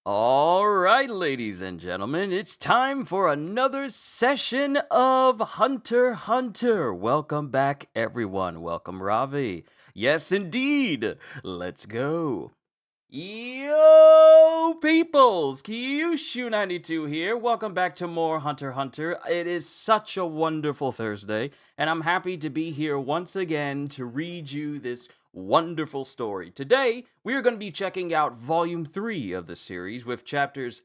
All right, ladies and gentlemen, it's time for another session of Hunter x Hunter. Welcome back, everyone. Welcome, Ravi. Yes, indeed. Let's go. Yo, peoples! Kyushu92 here. Welcome back to more Hunter x Hunter. It is such a wonderful Thursday, and I'm happy to be here once again to read you this wonderful story. Today, we are going to be checking out Volume 3 of the series with chapters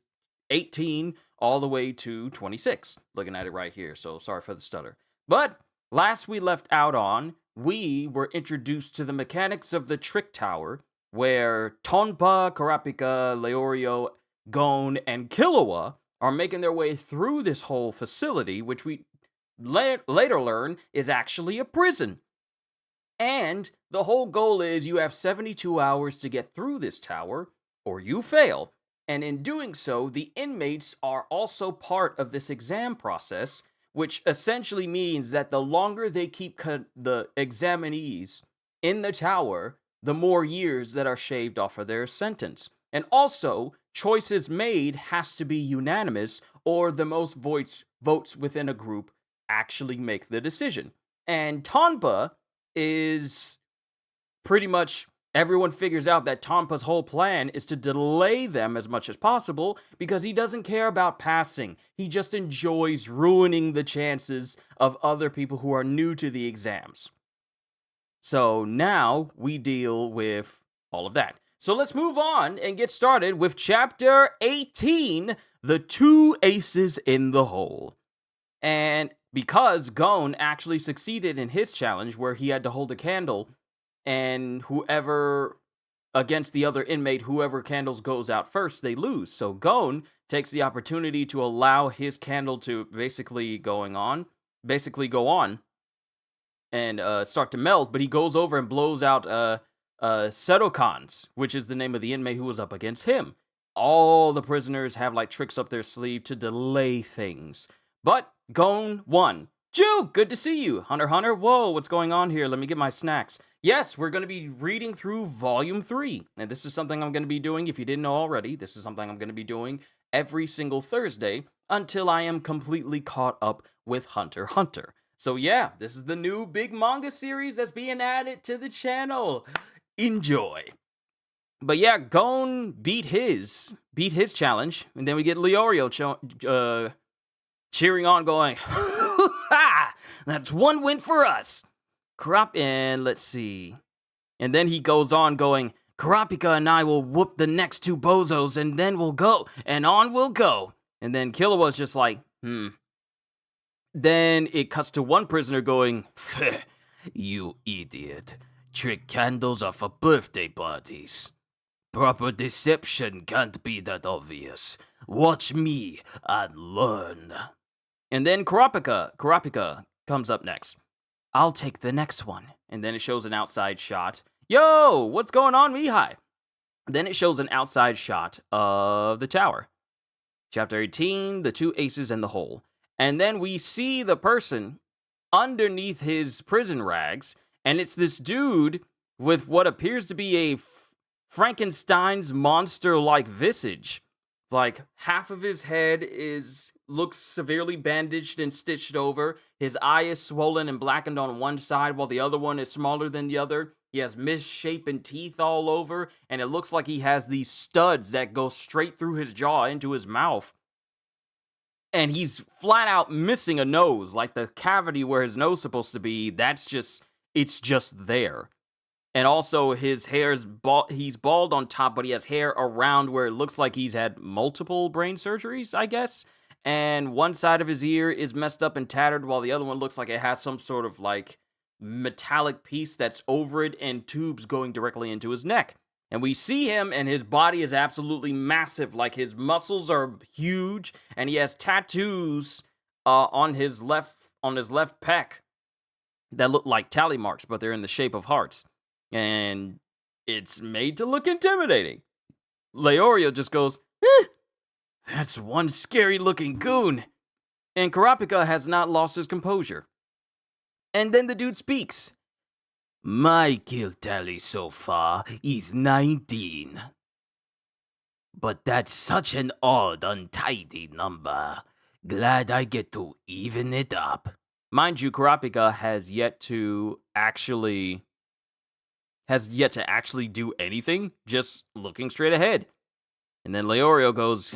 18 all the way to 26. Looking at it right here, so sorry for the stutter. But last we left out on, we were introduced to the mechanics of the Trick Tower, where Tonpa, Kurapika, Leorio, Gon, and Killua are making their way through this whole facility, which we later learn is actually a prison. And the whole goal is you have 72 hours to get through this tower, or you fail. And in doing so, the inmates are also part of this exam process, which essentially means that the longer they keep the examinees in the tower, the more years that are shaved off of their sentence. And also, choices made has to be unanimous, or the most votes within a group actually make the decision. And Tonpa is pretty much, everyone figures out that Tonpa's whole plan is to delay them as much as possible because he doesn't care about passing. He just enjoys ruining the chances of other people who are new to the exams. So now we deal with all of that. So let's move on and get started with chapter 18, The Two Aces in the Hole. And because Gon actually succeeded in his challenge where he had to hold a candle, and whoever, against the other inmate, whoever candles goes out first, they lose. So Gon takes the opportunity to allow his candle to basically go on and start to melt, but he goes over and blows out Sedokan's, which is the name of the inmate who was up against him. All the prisoners have like tricks up their sleeve to delay things. But Gon won. Ju, good to see you. Hunter x Hunter, whoa, what's going on here? Let me get my snacks. Yes, we're going to be reading through Volume 3. And this is something I'm going to be doing, if you didn't know already, this is something I'm going to be doing every single Thursday until I am completely caught up with Hunter x Hunter. So yeah, this is the new big manga series that's being added to the channel. Enjoy. But yeah, Gon beat his challenge, and then we get Leorio cheering on, going, "Ha! That's one win for us." And let's see. And then he goes on going, "Kurapika and I will whoop the next two bozos, and then we'll go, and on we'll go." And then Killua's just like, Then it cuts to one prisoner going, "You idiot. Trick candles are for birthday parties. Proper deception can't be that obvious. Watch me and learn." And then Kurapika comes up next. "I'll take the next one." And then it shows an outside shot. "Yo, what's going on, Mihai?" Then it shows an outside shot of the tower. Chapter 18, The Two Aces and the Hole. And then we see the person underneath his prison rags, and it's this dude with what appears to be a Frankenstein's monster-like visage. Like, half of his head looks severely bandaged and stitched over. His eye is swollen and blackened on one side, while the other one is smaller than the other. He has misshapen teeth all over, and it looks like he has these studs that go straight through his jaw into his mouth. And he's flat out missing a nose, like the cavity where his nose is supposed to be, it's just there. And also his hair's bald, he's bald on top, but he has hair around where it looks like he's had multiple brain surgeries, I guess. And one side of his ear is messed up and tattered, while the other one looks like it has some sort of like metallic piece that's over it and tubes going directly into his neck. And we see him, and his body is absolutely massive. Like, his muscles are huge, and he has tattoos on his left pec that look like tally marks, but they're in the shape of hearts. And it's made to look intimidating. Leorio just goes, "That's one scary-looking goon." And Kurapika has not lost his composure. And then the dude speaks. "My kill tally so far is 19. But that's such an odd, untidy number. Glad I get to even it up. Mind you, Kurapika has yet to actually do anything, just looking straight ahead. And then Leorio goes,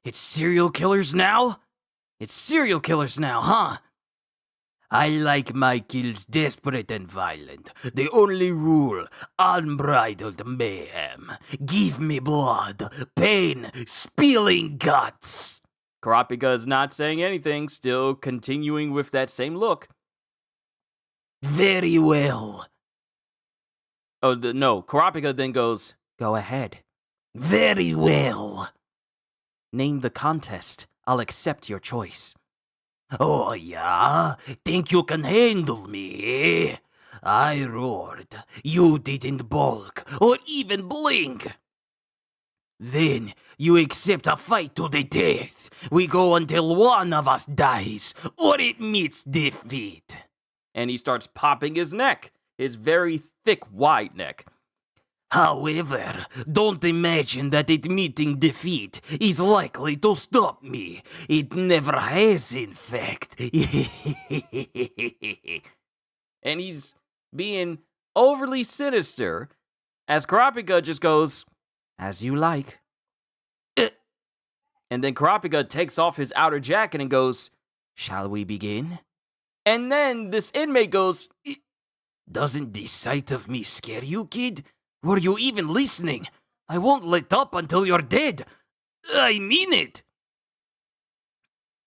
It's serial killers now? It's serial killers now, huh? I like my kills desperate and violent. The only rule, unbridled mayhem. Give me blood, pain, spilling guts. Kurapika is not saying anything, still continuing with that same look. Very well. No, Kurapika then goes, Go ahead. Very well. Name the contest. I'll accept your choice. Oh, yeah? Think you can handle me, eh? I roared. You didn't balk or even blink. Then you accept a fight to the death. We go until one of us dies or it meets defeat. And he starts popping his neck, his very thick, wide neck. However, don't imagine that it meeting defeat is likely to stop me. It never has, in fact. And he's being overly sinister as Kurapika just goes, as you like. And then Kurapika takes off his outer jacket and goes, shall we begin? And then this inmate goes, doesn't the sight of me scare you, kid? Were you even listening? I won't let up until you're dead. I mean it.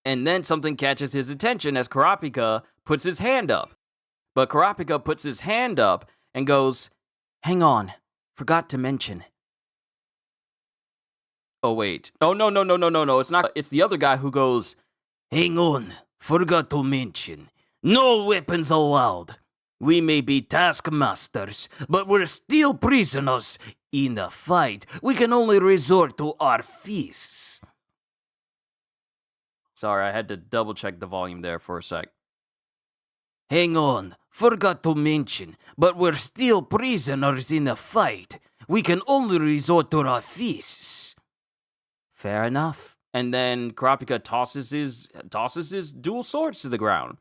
And then something catches his attention as Kurapika puts his hand up. But Kurapika puts his hand up and goes, hang on, forgot to mention. Oh, wait. Oh, no, it's not. It's the other guy who goes, hang on, forgot to mention. No weapons allowed. We may be taskmasters, but we're still prisoners. In a fight, we can only resort to our fists. Sorry, I had to double check the volume there for a sec. Hang on, forgot to mention, but we're still prisoners in a fight. We can only resort to our fists. Fair enough. And then Kurapika tosses his dual swords to the ground.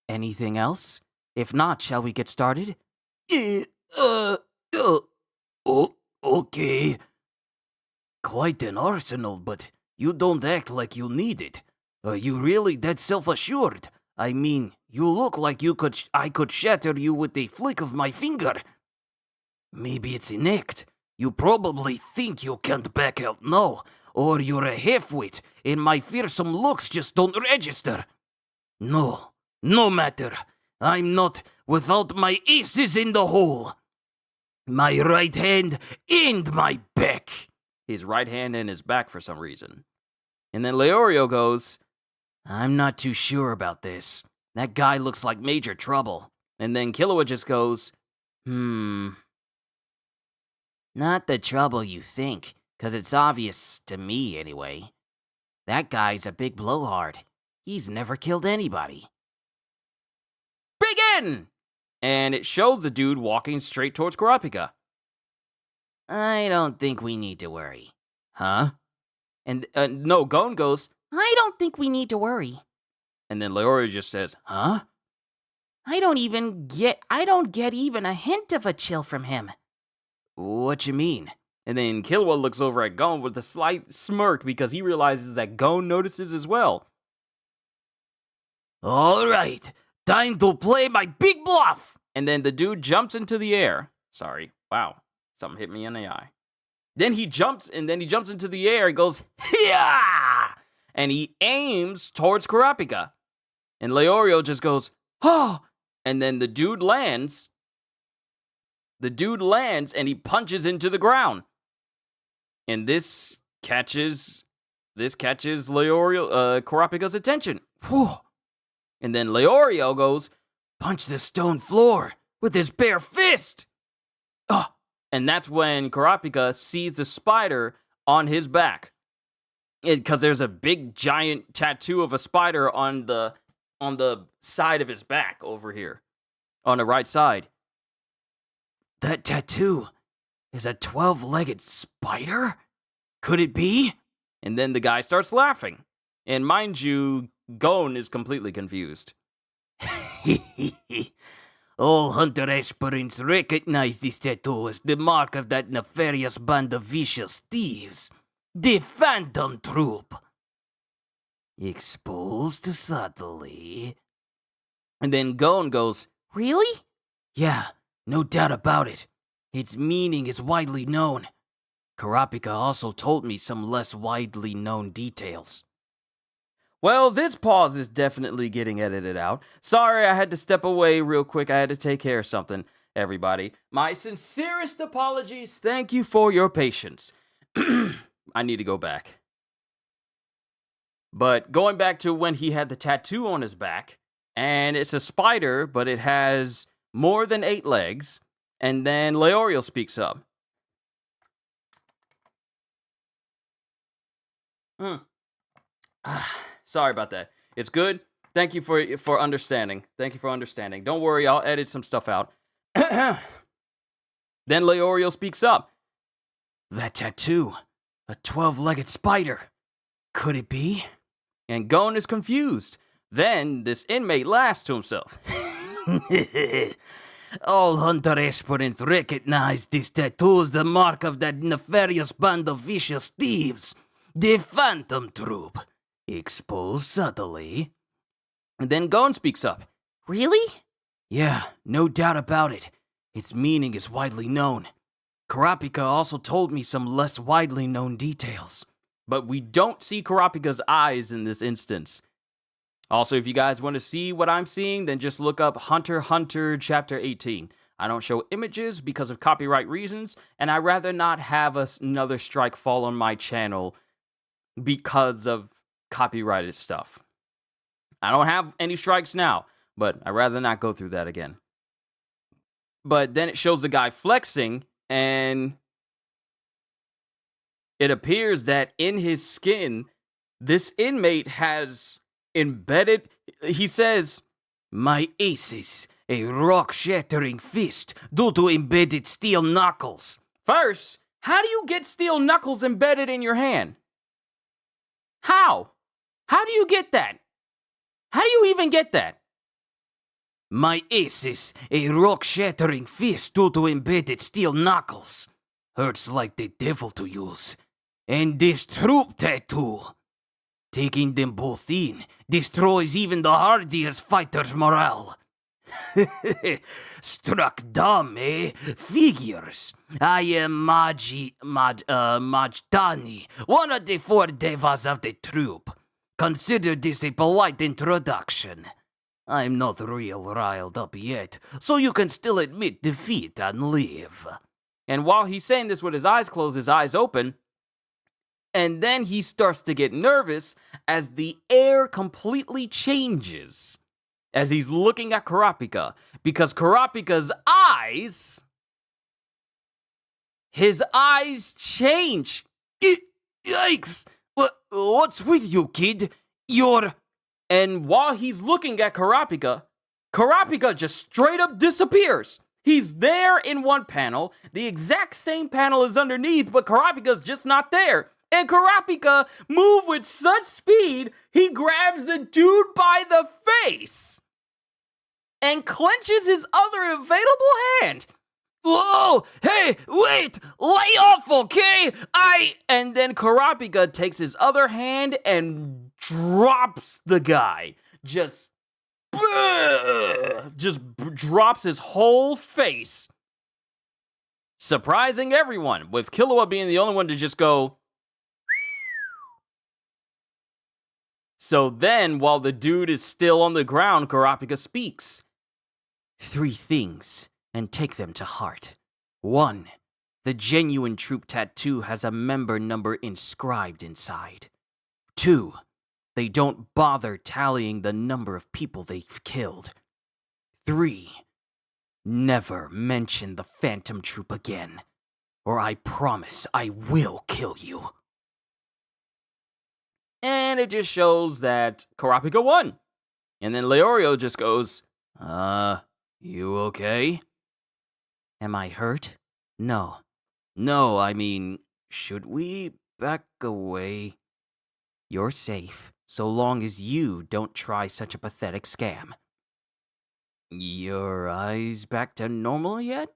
Anything else? If not, shall we get started? Okay. Quite an arsenal, but you don't act like you need it. Are you really that self-assured? I mean, you look like I could shatter you with a flick of my finger. Maybe it's an act. You probably think you can't back out now, or you're a half-wit, and my fearsome looks just don't register. No matter. I'm not without my aces in the hole. My right hand and my back. His right hand and his back for some reason. And then Leorio goes, I'm not too sure about this. That guy looks like major trouble. And then Killua just goes, Not the trouble you think, 'cause it's obvious, to me anyway. That guy's a big blowhard. He's never killed anybody. Begin! And it shows the dude walking straight towards Kurapika. I don't think we need to worry. Huh? And no, Gon goes, I don't think we need to worry. And then Leorio just says, huh? I don't get even a hint of a chill from him. What you mean? And then Killua looks over at Gon with a slight smirk because he realizes that Gon notices as well. All right, time to play my big bluff. And then the dude jumps into the air. Sorry, wow, something hit me in the eye. Then he jumps into the air and goes, yeah! And he aims towards Kurapika. And Leorio just goes, oh! And then the dude lands. The dude lands and he punches into the ground. And this catches Kurapika's attention. Whew. And then Leorio goes, punch the stone floor with his bare fist. And that's when Kurapika sees the spider on his back. Because there's a big giant tattoo of a spider on the side of his back over here. On the right side. That tattoo is a 12-legged spider? Could it be? And then the guy starts laughing. And mind you, Gon is completely confused. All hunter aspirants recognize this tattoo as the mark of that nefarious band of vicious thieves, the Phantom Troop. Exposed subtly. And then Gon goes, Really? Yeah, no doubt about it. Its meaning is widely known. Kurapika also told me some less widely known details. well, this pause is definitely getting edited out. Sorry, I had to step away real quick. I had to take care of something, everybody. My sincerest apologies. Thank you for your patience. I need to go back. But going back to when he had the tattoo on his back, and it's a spider, but it has more than 8 legs, and then Leorio speaks up. Sorry about that. It's good. Thank you for understanding. Thank you for understanding. Don't worry, I'll edit some stuff out. Then Leorio speaks up. That tattoo, a 12-legged spider. Could it be? And Gon is confused. Then this inmate laughs to himself. All hunter aspirants recognize this tattoo as the mark of that nefarious band of vicious thieves, the Phantom Troop. Exposed subtly. And then Gon speaks up. Really? Yeah, no doubt about it. Its meaning is widely known. Kurapika also told me some less widely known details. But we don't see Kurapika's eyes in this instance. Also, if you guys want to see what I'm seeing, then just look up Hunter x Hunter Chapter 18. I don't show images because of copyright reasons, and I'd rather not have another strike fall on my channel because of copyrighted stuff. I don't have any strikes now, but I'd rather not go through that again. But then it shows the guy flexing, and it appears that in his skin, this inmate has embedded, he says, My aces, a rock-shattering fist due to embedded steel knuckles. First, how do you get steel knuckles embedded in your hand? How? How do you get that? How do you even get that? My aces, a rock-shattering fist due to embedded steel knuckles. Hurts like the devil to use. And this troop tattoo. Taking them both in destroys even the hardiest fighter's morale. Struck dumb, eh? Figures. I am Majani, one of the 4 devas of the troop. Consider this a polite introduction. I'm not real riled up yet, so you can still admit defeat and live. And while he's saying this with his eyes closed, his eyes open, and then he starts to get nervous as the air completely changes as he's looking at Kurapika, because Kurapika's eyes, his eyes change. Yikes! What's with you, kid? And while he's looking at Kurapika, Kurapika just straight up disappears. He's there in one panel, the exact same panel is underneath, but Kurapika's just not there. And Kurapika moved with such speed, he grabs the dude by the face and clenches his other available hand. Whoa! Hey, wait! Lay off, okay? And then Kurapika takes his other hand and drops the guy. Just drops his whole face. Surprising everyone, with Killua being the only one to just go. So then, while the dude is still on the ground, Kurapika speaks. 3 things, and take them to heart. 1. The genuine troop tattoo has a member number inscribed inside. 2. They don't bother tallying the number of people they've killed. 3. Never mention the Phantom Troop again, or I promise I will kill you. And it just shows that Kurapika won. And then Leorio just goes, You okay? Am I hurt? No. No, I mean, should we back away. You're safe, so long as you don't try such a pathetic scam. Your eyes back to normal yet?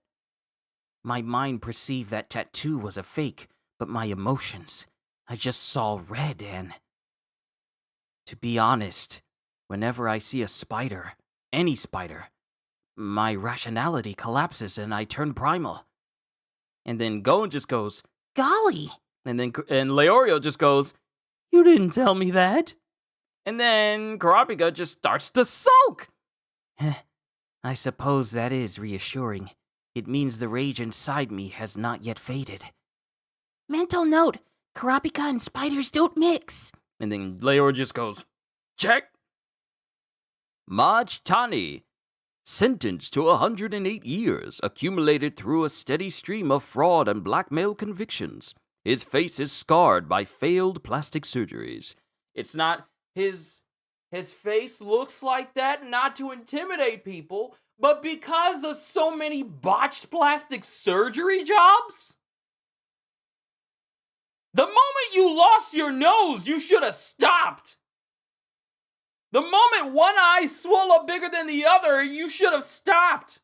My mind perceived that tattoo was a fake, but my emotions, I just saw red and... To be honest, whenever I see a spider, any spider, my rationality collapses and I turn primal. And then Gon just goes, Golly. and Leorio just goes, you didn't tell me that. And then Kurapika just starts to sulk. I suppose that is reassuring. It means the rage inside me has not yet faded. Mental note, Kurapika and spiders don't mix. And then Leorio just goes, check. Majani, sentenced to 108 years, accumulated through a steady stream of fraud and blackmail convictions. His face is scarred by failed plastic surgeries. It's not his face looks like that not to intimidate people, but because of so many botched plastic surgery jobs. The moment you lost your nose, you should have stopped. The moment one eye swelled up bigger than the other, you should have stopped.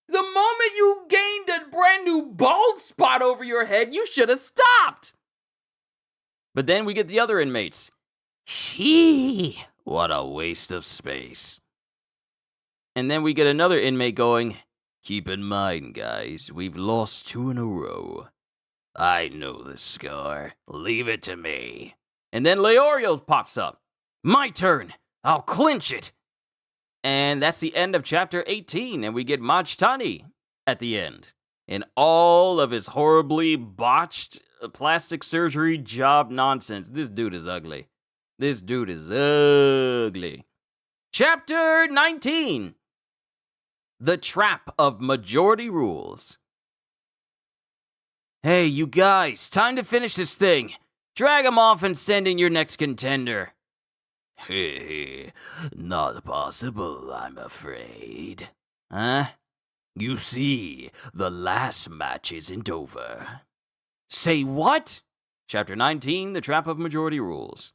The moment you gained a brand new bald spot over your head, you should have stopped. But then we get the other inmates. Shee, what a waste of space. And then we get another inmate going, keep in mind, guys, we've lost 2 in a row. I know the score. Leave it to me. And then Leorio pops up. My turn. I'll clinch it. And that's the end of chapter 18, and we get Majani at the end. In all of his horribly botched plastic surgery job nonsense. This dude is ugly. This dude is ugly. Chapter 19. The Trap of Majority Rules. Hey, you guys, time to finish this thing. Drag him off and send in your next contender. Hey, not possible, I'm afraid. Huh? You see, the last match isn't over. Say what? Chapter 19, The Trap of Majority Rules.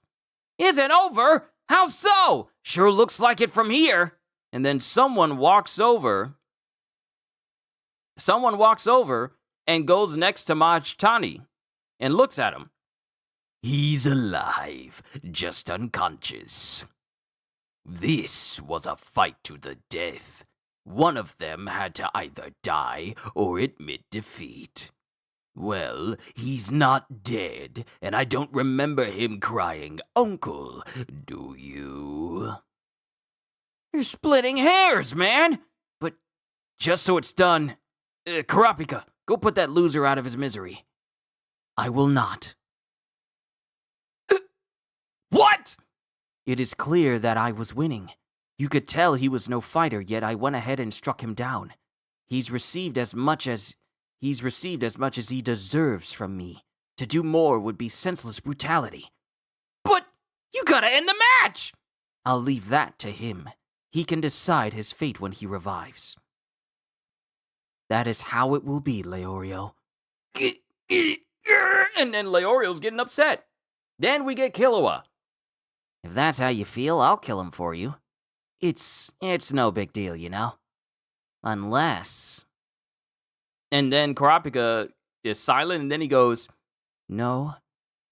Isn't over? How so? Sure looks like it from here. And then someone walks over and goes next to Majani and looks at him. He's alive, just unconscious. This was a fight to the death. One of them had to either die or admit defeat. Well, he's not dead, and I don't remember him crying, "Uncle," do you? You're splitting hairs, man! But just so it's done, Kurapika, go put that loser out of his misery. I will not. What? It is clear that I was winning. You could tell he was no fighter, yet I went ahead and struck him down. He's received as much as he deserves from me. To do more would be senseless brutality. But you gotta end the match! I'll leave that to him. He can decide his fate when he revives. That is how it will be, Leorio. And then Leorio's getting upset. Then we get Killua. If that's how you feel, I'll kill him for you. It's no big deal, you know? Unless... And then Kurapika is silent, and then he goes, No,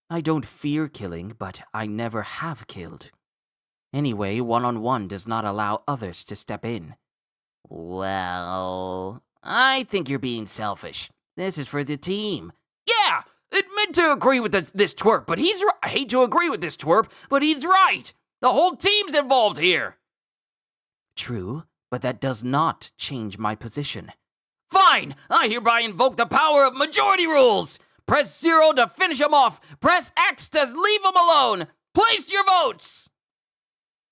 I don't fear killing, but I never have killed. Anyway, one-on-one does not allow others to step in. Well, I think you're being selfish. This is for the team. Yeah! Admit to agree with this twerp, but he's right. I hate to agree with this twerp, but he's right. The whole team's involved here. True, but that does not change my position. Fine! I hereby invoke the power of majority rules! Press 0 to finish him off! Press X to leave him alone! Place your votes!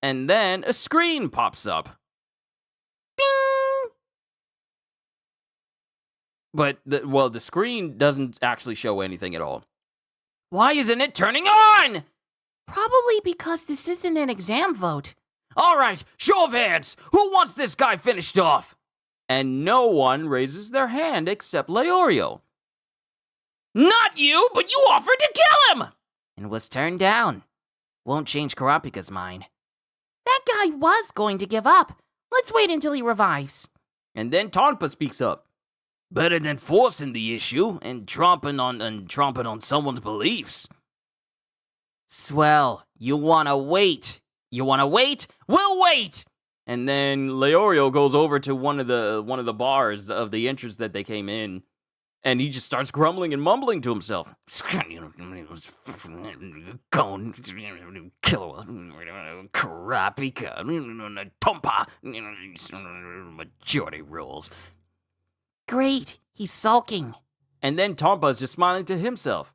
And then a screen pops up. Bing! But, the screen doesn't actually show anything at all. Why isn't it turning on? Probably because this isn't an exam vote. All right, show of hands! Who wants this guy finished off? And no one raises their hand except Leorio. Not you, but you offered to kill him! And was turned down. Won't change Kurapika's mind. That guy was going to give up. Let's wait until he revives. And then Tonpa speaks up. Better than forcing the issue and tromping on someone's beliefs. Swell. You wanna wait? You wanna wait? We'll wait! And then Leorio goes over to one of the bars of the entrance that they came in, and he just starts grumbling and mumbling to himself. Killua, Kurapika, Tompa, majority rules. Great. He's sulking. And then Tompa's just smiling to himself.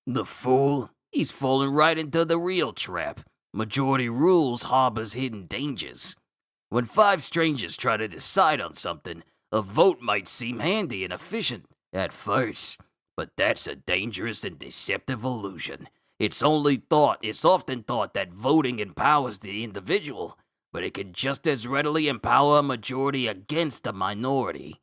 The fool. He's fallen right into the real trap. Majority rules harbors hidden dangers. When 5 strangers try to decide on something, a vote might seem handy and efficient at first, but that's a dangerous and deceptive illusion. It's often thought that voting empowers the individual, but it can just as readily empower a majority against a minority.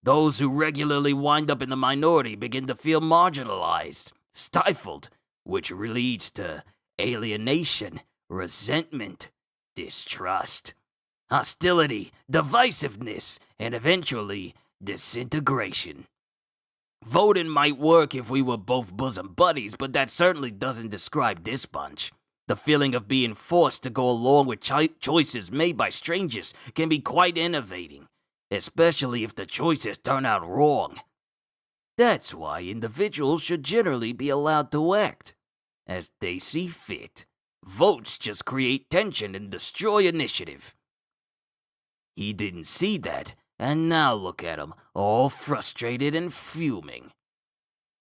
Those who regularly wind up in the minority begin to feel marginalized, stifled, which leads to alienation, resentment, distrust, hostility, divisiveness, and eventually disintegration. Voting might work if we were both bosom buddies, but that certainly doesn't describe this bunch. The feeling of being forced to go along with choices made by strangers can be quite enervating, especially if the choices turn out wrong. That's why individuals should generally be allowed to act as they see fit. Votes just create tension and destroy initiative. He didn't see that, and now look at him, all frustrated and fuming.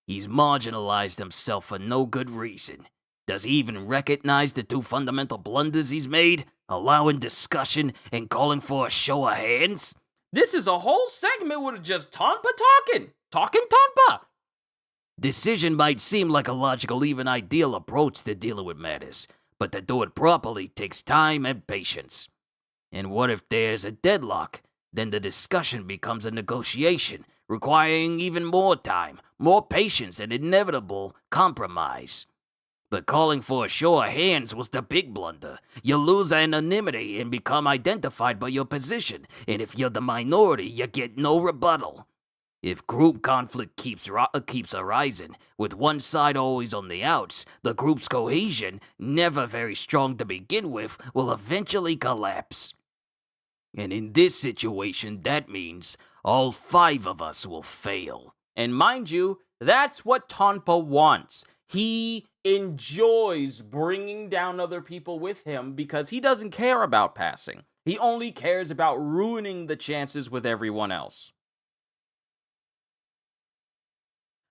He's marginalized himself for no good reason. Does he even recognize the 2 fundamental blunders he's made? Allowing discussion and calling for a show of hands? This is a whole segment with just Tonpa talking Tonpa. Decision might seem like a logical, even ideal approach to dealing with matters, but to do it properly takes time and patience. And what if there's a deadlock? Then the discussion becomes a negotiation, requiring even more time, more patience, and inevitable compromise. But calling for a show of hands was the big blunder. You lose anonymity and become identified by your position, and if you're the minority, you get no rebuttal. If group conflict keeps arising, with one side always on the outs, the group's cohesion, never very strong to begin with, will eventually collapse. And in this situation, that means all 5 of us will fail. And mind you, that's what Tonpa wants. He enjoys bringing down other people with him because he doesn't care about passing. He only cares about ruining the chances with everyone else.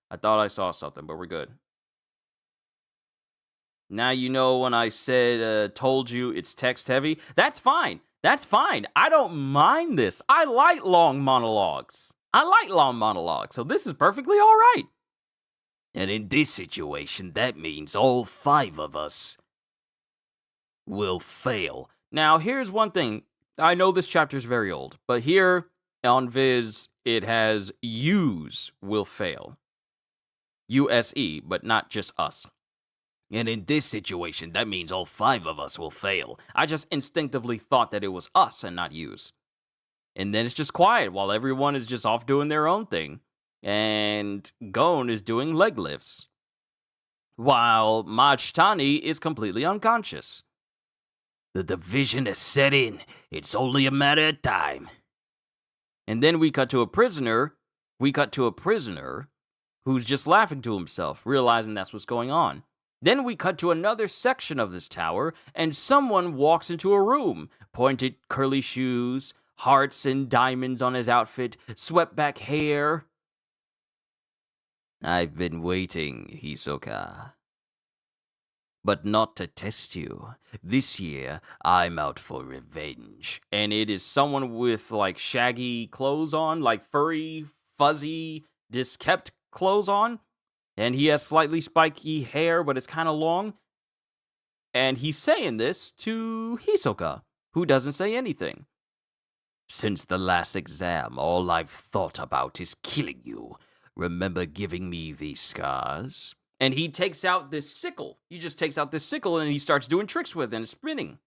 I thought I saw something, but we're good. Now you know when I said, told you it's text heavy. That's fine. That's fine. I don't mind this. I like long monologues. So this is perfectly all right. And in this situation, that means all 5 of us will fail. Now, here's one thing. I know this chapter's very old, but here on Viz, it has yous will fail. U-S-E, but not just us. And in this situation, that means all 5 of us will fail. I just instinctively thought that it was us and not yous. And then it's just quiet while everyone is just off doing their own thing. And Gon is doing leg lifts. While Majani is completely unconscious. The division has set in. It's only a matter of time. And then we cut to a prisoner. Who's just laughing to himself, realizing that's what's going on. Then we cut to another section of this tower, and someone walks into a room. Pointed curly shoes, hearts and diamonds on his outfit, swept back hair. I've been waiting, Hisoka. But not to test you. This year, I'm out for revenge. And it is someone with, like, shaggy clothes on, like furry, fuzzy, diskept clothes on. And he has slightly spiky hair, but it's kind of long. And he's saying this to Hisoka, who doesn't say anything. Since the last exam, all I've thought about is killing you. Remember giving me these scars? And he takes out this sickle. He just takes out this sickle and he starts doing tricks with it and spinning.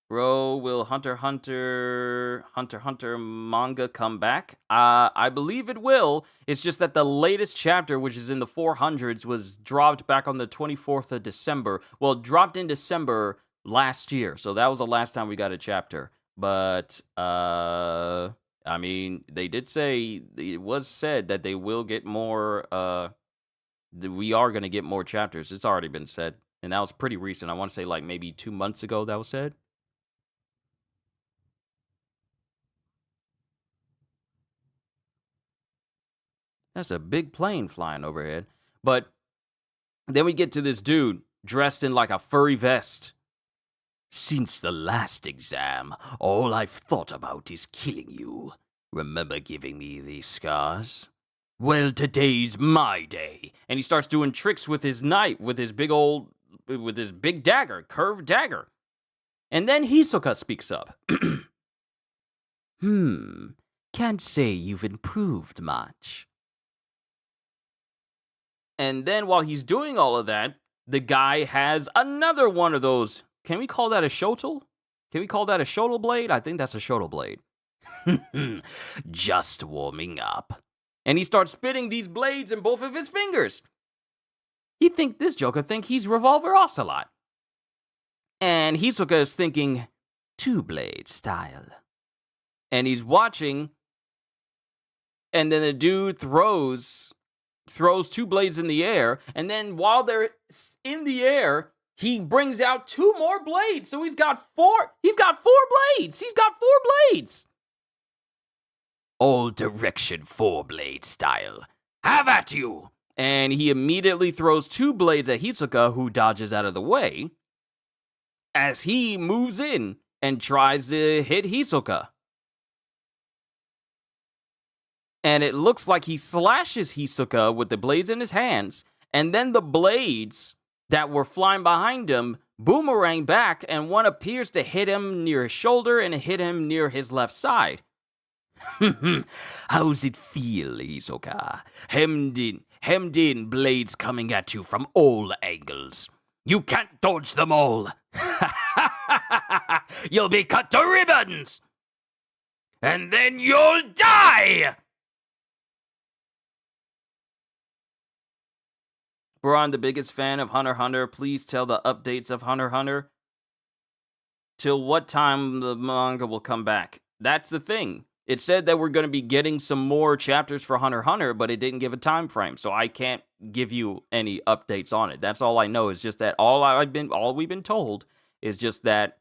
Bro, will Hunter x Hunter manga come back? I believe it will. It's just that the latest chapter, which is in the 400s, was dropped back on the 24th of December. Well, it dropped in December last year, so that was the last time we got a chapter. But, I mean, they did say, it was said that they will get more, we are going to get more chapters. It's already been said, and that was pretty recent. I want to say like maybe 2 months ago that was said. That's a big plane flying overhead. But then we get to this dude dressed in like a furry vest. Since the last exam, all I've thought about is killing you. Remember giving me these scars? Well, today's my day. And he starts doing tricks with his knife, with his big dagger, curved dagger. And then Hisoka speaks up. Can't say you've improved much. And then while he's doing all of that, the guy has another one of those. Can we call that a shotel? Can we call that a shotel blade? I think that's a shotel blade. Just warming up. And he starts spitting these blades in both of his fingers. This Joker think he's Revolver Ocelot. And Hisoka is thinking, two-blade style. And he's watching, and then the dude throws 2 blades in the air, and then while they're in the air, he brings out 2 more blades. So he's got 4 blades. He's got 4 blades. All direction 4-blade style. Have at you! And he immediately throws 2 blades at Hisoka, who dodges out of the way, as he moves in and tries to hit Hisoka. And it looks like he slashes Hisoka with the blades in his hands, and then the blades that were flying behind him boomerang back, and one appears to hit him near his shoulder and hit him near his left side. How's it feel, Hisoka? Hemmed in blades coming at you from all angles. You can't dodge them all. You'll be cut to ribbons. And then you'll die! Bro, I'm the biggest fan of Hunter x Hunter. Please tell the updates of Hunter x Hunter. Till what time the manga will come back. That's the thing. It said that we're going to be getting some more chapters for Hunter x Hunter, but it didn't give a time frame, so I can't give you any updates on it. That's all I know. Is just that all we've been told is just that,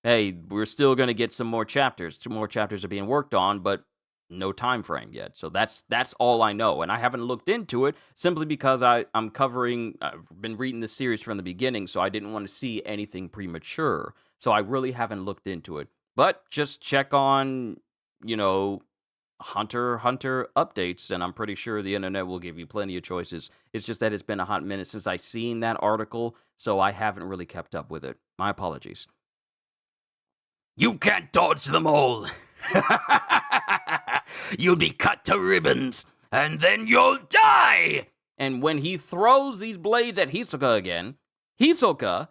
hey, we're still going to get some more chapters. 2 more chapters are being worked on, but no time frame yet. So that's all I know, and I haven't looked into it simply because I've been reading the series from the beginning, so I didn't want to see anything premature. So I really haven't looked into it. But just check on, Hunter x Hunter updates, and I'm pretty sure the internet will give you plenty of choices. It's just that it's been a hot minute since I seen that article, so I haven't really kept up with it. My apologies. You can't dodge them all. You'll be cut to ribbons, and then you'll die! And when he throws these blades at Hisoka again, Hisoka,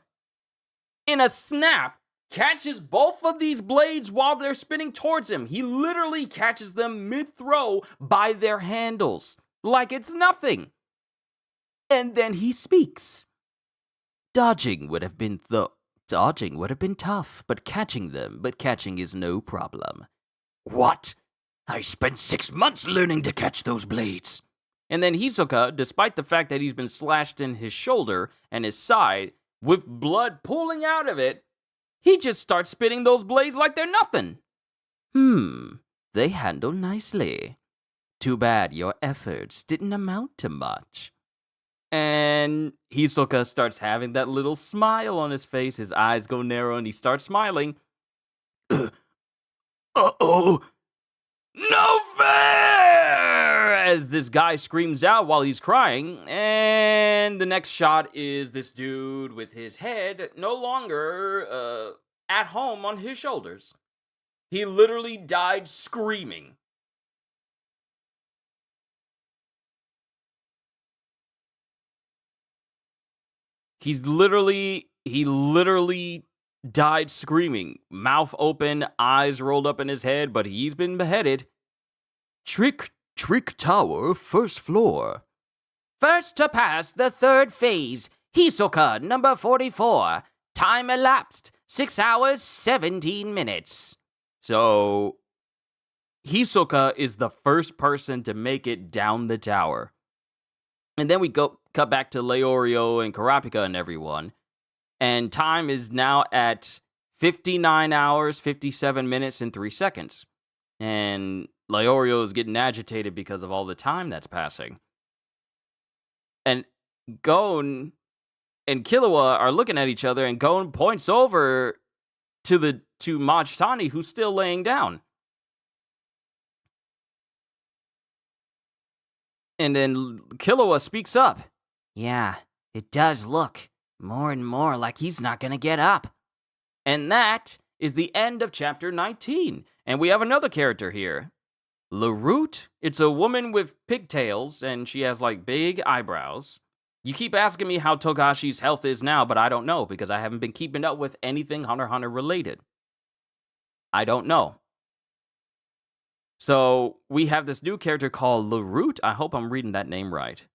in a snap, catches both of these blades while they're spinning towards him. He literally catches them mid-throw by their handles, like it's nothing. And then he speaks. Dodging would have been tough, but catching is no problem. What? I spent 6 months learning to catch those blades. And then Hisoka, despite the fact that he's been slashed in his shoulder and his side, with blood pooling out of it, he just starts spitting those blades like they're nothing. They handle nicely. Too bad your efforts didn't amount to much. And Hisoka starts having that little smile on his face. His eyes go narrow and he starts smiling. Uh-oh! No fair! As this guy screams out while he's crying. And the next shot is this dude with his head no longer at home on his shoulders. He literally died screaming. He literally died screaming, mouth open, eyes rolled up in his head, but he's been beheaded. Trick Tower, first floor. First to pass the third phase, Hisoka number 44. Time elapsed, 6 hours, 17 minutes. So, Hisoka is the first person to make it down the tower. And then we cut back to Leorio and Kurapika and everyone. And time is now at 59 hours, 57 minutes, and 3 seconds. And Leorio is getting agitated because of all the time that's passing. And Gon and Killua are looking at each other, and Gon points over to Majani, who's still laying down. And then Killua speaks up. Yeah, it does look more and more like he's not gonna get up. And that is the end of chapter 19. And we have another character here. Larute. It's a woman with pigtails, and she has, like, big eyebrows. You keep asking me how Togashi's health is now, but I don't know, because I haven't been keeping up with anything Hunter x Hunter related. I don't know. So, we have this new character called Larute. I hope I'm reading that name right.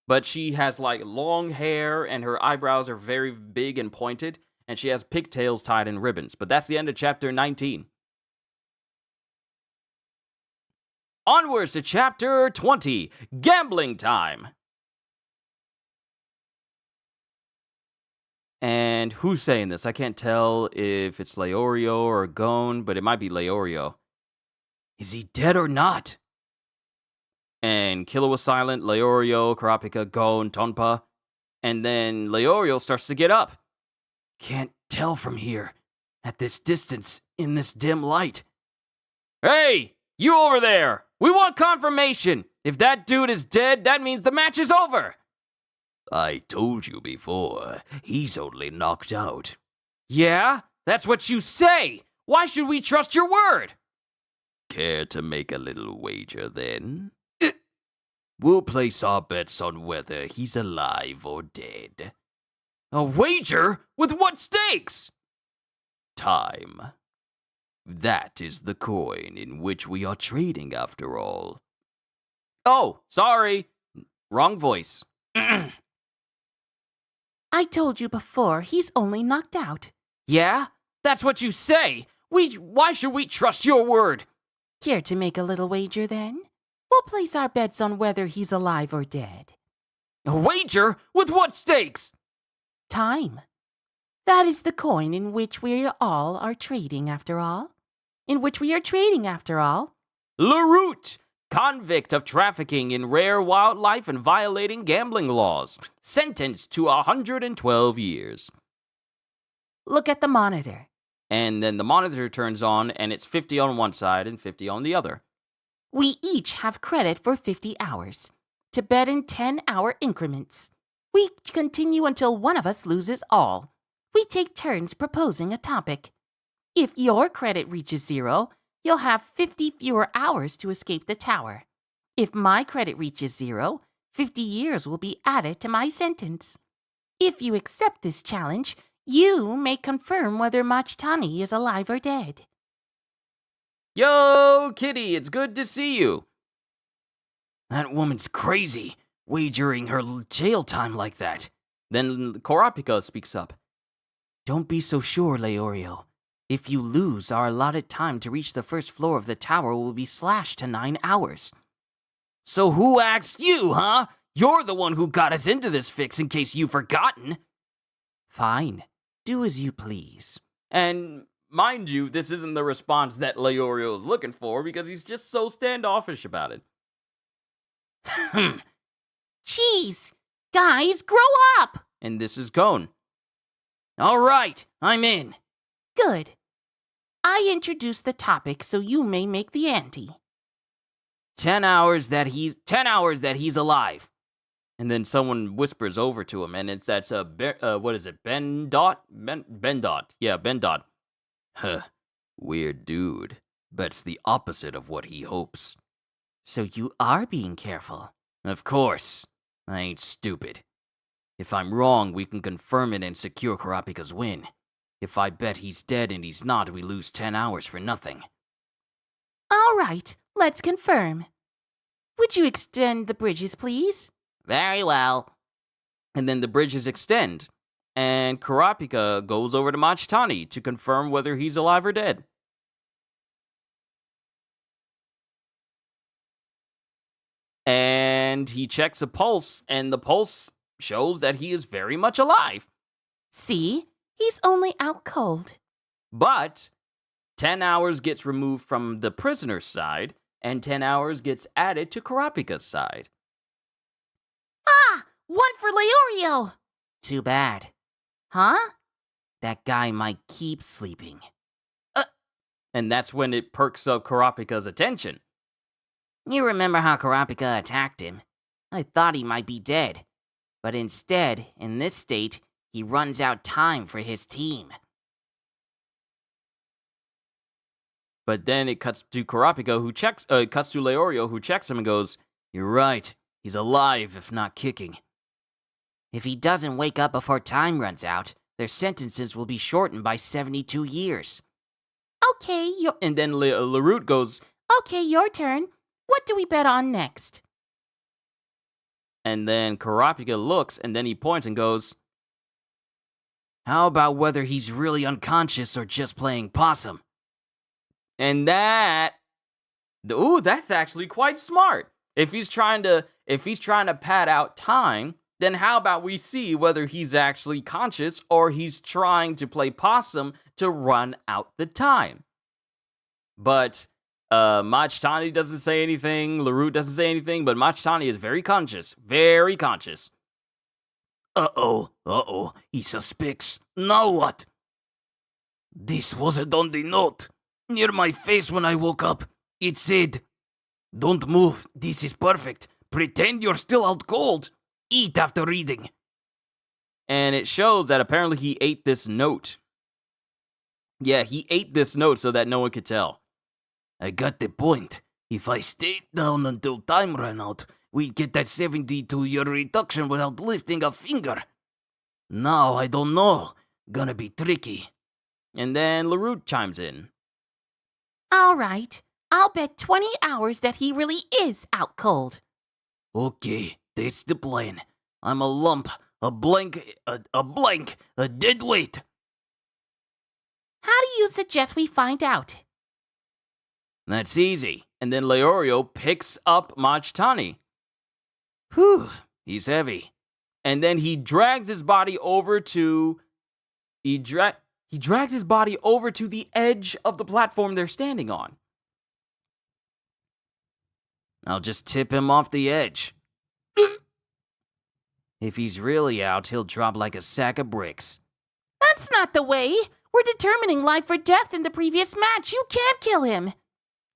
But she has, like, long hair, and her eyebrows are very big and pointed, and she has pigtails tied in ribbons. But that's the end of chapter 19. Onwards to chapter 20, Gambling Time. And who's saying this? I can't tell if it's Leorio or Gon, but it might be Leorio. Is he dead or not? And Killua was silent, Leorio, Kurapika, Gon, Tonpa. And then Leorio starts to get up. Can't tell from here. At this distance, in this dim light. Hey, you over there! We want confirmation! If that dude is dead, that means the match is over! I told you before, he's only knocked out. Yeah? That's what you say! Why should we trust your word? Care to make a little wager, then? We'll place our bets on whether he's alive or dead. A wager? With what stakes? Time. That is the coin in which we are trading, after all. Oh, sorry. Wrong voice. I told you before, he's only knocked out. Yeah? That's what you say! Why should we trust your word? Care to make a little wager, then? We'll place our bets on whether he's alive or dead. A wager? With what stakes? Time. That is the coin in which we all are trading, after all. Larute, convict of trafficking in rare wildlife and violating gambling laws, sentenced to 112 years. Look at the monitor. And then the monitor turns on, and it's 50 on one side and 50 on the other. We each have credit for 50 hours, to bet in 10-hour increments. We continue until one of us loses all. We take turns proposing a topic. If your credit reaches 0, you'll have 50 fewer hours to escape the tower. If my credit reaches 0, 50 years will be added to my sentence. If you accept this challenge, you may confirm whether Majani is alive or dead. Yo, Kitty, it's good to see you. That woman's crazy, wagering her jail time like that. Then Kurapika speaks up. Don't be so sure, Leorio. If you lose, our allotted time to reach the first floor of the tower will be slashed to 9 hours. So who asked you, huh? You're the one who got us into this fix, in case you've forgotten. Fine. Do as you please. And mind you, this isn't the response that Leorio is looking for, because he's just so standoffish about it. Jeez! Guys, grow up! And this is Gon. All right, I'm in. Good. I introduced the topic so you may make the ante. 10 hours that he's alive. And then someone whispers over to him, and that's what is it? Ben Dot? Ben Dot. Yeah, Ben Dot. Huh. Weird dude. Bets the opposite of what he hopes. So you are being careful. Of course. I ain't stupid. If I'm wrong, we can confirm it and secure Kurapika's win. If I bet he's dead and he's not, we lose 10 hours for nothing. All right, let's confirm. Would you extend the bridges, please? Very well. And then the bridges extend, and Kurapika goes over to Majani to confirm whether he's alive or dead. And he checks a pulse, and the pulse shows that he is very much alive. See? He's only out cold. But 10 hours gets removed from the prisoner's side, and 10 hours gets added to Kurapika's side. Ah! One for Leorio! Too bad. Huh? That guy might keep sleeping. And that's when it perks up Kurapika's attention. You remember how Kurapika attacked him? I thought he might be dead. But instead, in this state, he runs out time for his team. But then it cuts to Kurapika, cuts to Leorio, who checks him and goes, "You're right. He's alive, if not kicking." If he doesn't wake up before time runs out, their sentences will be shortened by 72 years. Okay, And then Larute goes, Okay, your turn. What do we bet on next? and then Kurapika looks, and then he points and goes, How about whether he's really unconscious or just playing possum? and that's actually quite smart. If he's trying to pad out time, then how about we see whether he's actually conscious or he's trying to play possum to run out the time. But Majani doesn't say anything, Larute doesn't say anything, but Majani is very conscious, very conscious. Uh-oh, he suspects. Now what? This wasn't on the note. Near my face when I woke up, it said, Don't move, this is perfect. Pretend you're still out cold. Eat after reading. And it shows that apparently he ate this note. Yeah, he ate this note so that no one could tell. I got the point. If I stayed down until time ran out, we'd get that 72-year reduction without lifting a finger. Now I don't know. Gonna be tricky. And then Larute chimes in. All right, I'll bet 20 hours that he really is out cold. Okay, that's the plan. I'm a lump, a blank, a dead weight. How do you suggest we find out? That's easy. And then Leorio picks up Majani. Whew, he's heavy. And then he drags his body over to he drags his body over to the edge of the platform they're standing on. I'll just tip him off the edge. If he's really out, he'll drop like a sack of bricks. That's not the way. We're determining life or death in the previous match. You can't kill him.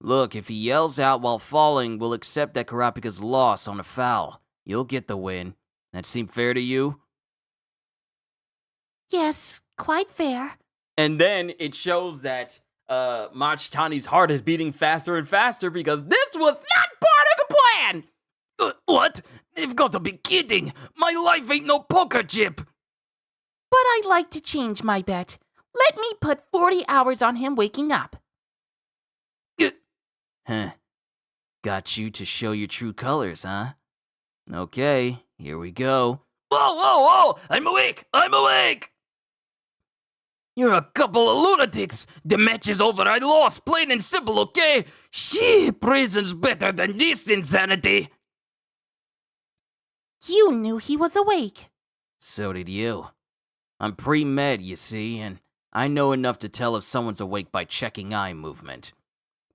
Look, if he yells out while falling, we'll accept that Kurapika's loss on a foul. You'll get the win. That seem fair to you? Yes, quite fair. And then it shows that Majani's heart is beating faster and faster because this was not part of the plan! What? They've got to be kidding! My life ain't no poker chip! But I'd like to change my bet. Let me put 40 hours on him waking up. Huh. Got you to show your true colors, huh? Okay, here we go. Whoa! I'm awake! You're a couple of lunatics! The match is over, I lost, plain and simple, okay? Shit, prison's better than this insanity! You knew he was awake. So did you. I'm pre-med, you see, and I know enough to tell if someone's awake by checking eye movement.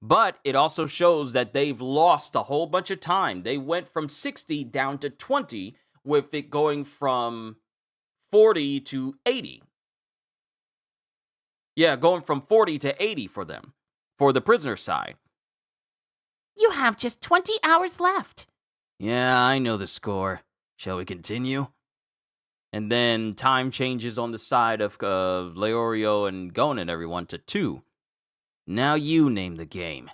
But it also shows that they've lost a whole bunch of time. They went from 60 down to 20, with it going from 40 to 80. Yeah, going from 40 to 80 for them, for the prisoner side. You have just 20 hours left. Yeah, I know the score. Shall we continue? And then time changes on the side of Leorio and Gon and everyone to 2. Now you name the game.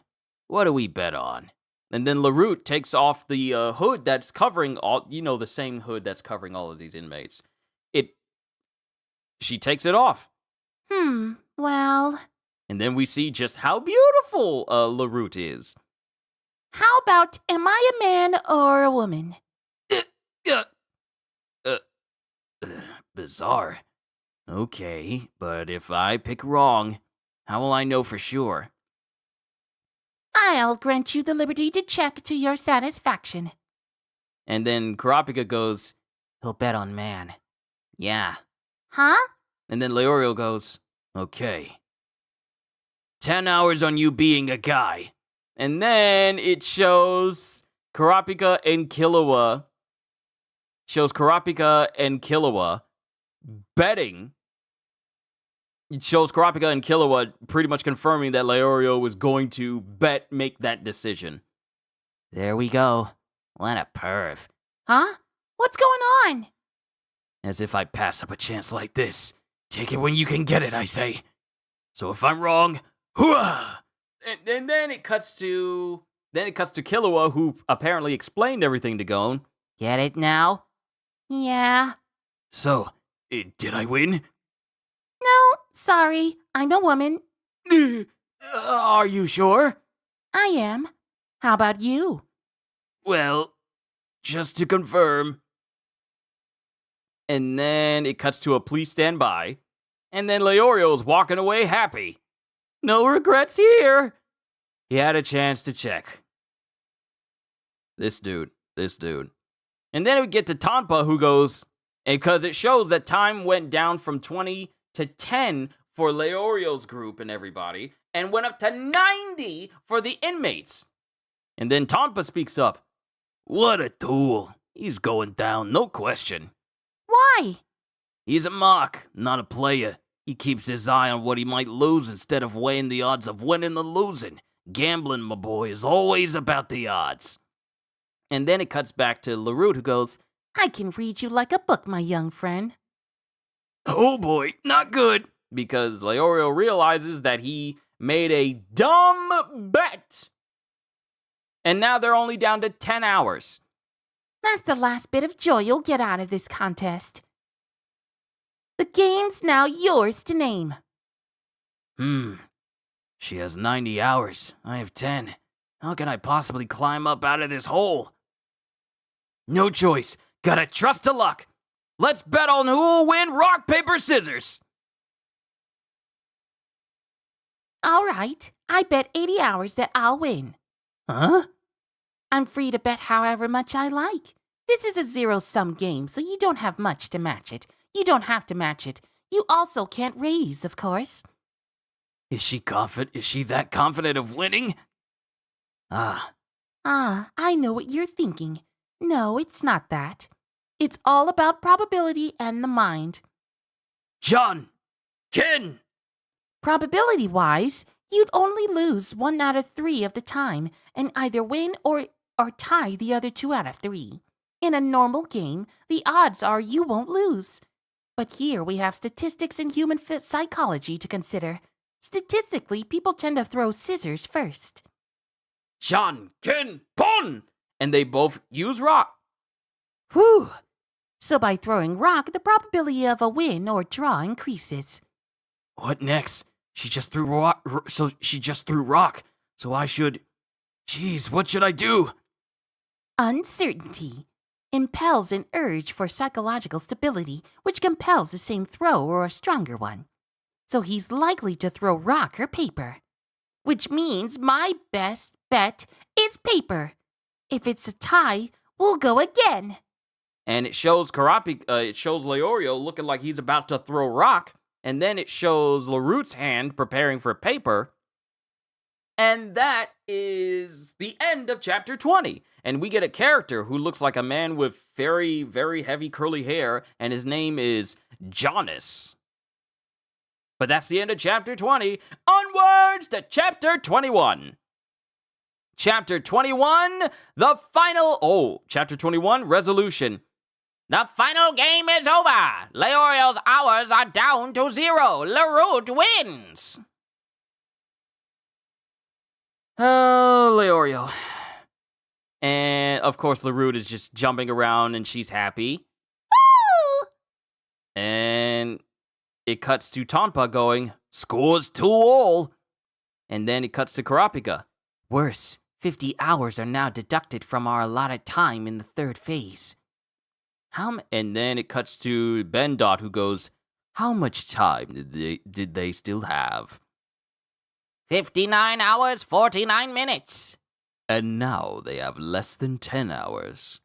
What do we bet on? And then LaRoute takes off the hood that's covering all, the same hood that's covering all of these inmates. She takes it off. Well... And then we see just how beautiful LaRoute is. How about, am I a man or a woman? Bizarre. Okay, but if I pick wrong, how will I know for sure? I'll grant you the liberty to check to your satisfaction. And then Kurapika goes, He'll bet on man. Yeah. Huh? And then Leorio goes, Okay. 10 hours on you being a guy. And then it shows Kurapika and Killua. Betting. It shows Kurapika and Killua pretty much confirming that Leorio was going to make that decision. There we go. What a perv. Huh? What's going on? As if I pass up a chance like this. Take it when you can get it, I say. So if I'm wrong, hooah! And then it cuts to Killua, who apparently explained everything to Gon. Get it now? Yeah. So, did I win? No, sorry. I'm a woman. Are you sure? I am. How about you? Well, just to confirm. And then it cuts to a please stand by. And then Leorio's walking away happy. No regrets here. He had a chance to check. This dude. And then we get to Tanpa, who goes, because it shows that time went down from 20 to 10 for Leorio's group and everybody, and went up to 90 for the inmates. And then Tanpa speaks up. What a tool. He's going down, no question. Why? He's a mock, not a player. He keeps his eye on what he might lose instead of weighing the odds of winning or losing. Gambling, my boy, is always about the odds. And then it cuts back to LaRoute, who goes, I can read you like a book, my young friend. Oh boy, not good. Because Leorio realizes that he made a dumb bet. And now they're only down to 10 hours. That's the last bit of joy you'll get out of this contest. The game's now yours to name. She has 90 hours. I have 10. How can I possibly climb up out of this hole? No choice. Gotta trust to luck. Let's bet on who'll win rock, paper, scissors. All right. I bet 80 hours that I'll win. Huh? I'm free to bet however much I like. This is a zero-sum game, so you don't have much to match it. You don't have to match it. You also can't raise, of course. Is she confident? Is she that confident of winning? I know what you're thinking. No, it's not that. It's all about probability and the mind. John! Ken! Probability-wise, you'd only lose 1 out of 3 of the time and either win or tie the other 2 out of 3. In a normal game, the odds are you won't lose. But here we have statistics and human psychology to consider. Statistically, people tend to throw scissors first. John, Ken, Pon! And they both use rock. Whew! So by throwing rock, the probability of a win or draw increases. What next? She just threw rock. So I should... Jeez, what should I do? Uncertainty impels an urge for psychological stability, which compels the same throw or a stronger one. So he's likely to throw rock or paper. Which means my best bet is paper. If it's a tie, we'll go again. And it shows it shows Leorio looking like he's about to throw rock. And then it shows LaRoute's hand preparing for paper. And that is the end of chapter 20. And we get a character who looks like a man with very, very heavy curly hair. And his name is Jonas. But that's the end of chapter 20. Onwards to chapter 21. Chapter 21, chapter 21, resolution. The final game is over. Leorio's hours are down to 0. LaRoute wins. Oh, Leorio. And, of course, Larute is just jumping around and she's happy. Woo! And it cuts to Tonpa going, "Scores 2-all." And then it cuts to Kurapika. Worse, 50 hours are now deducted from our allotted time in the third phase. And then it cuts to Ben Dot, who goes, "How much time did they still have?" 59 hours, 49 minutes. And now they have less than 10 hours.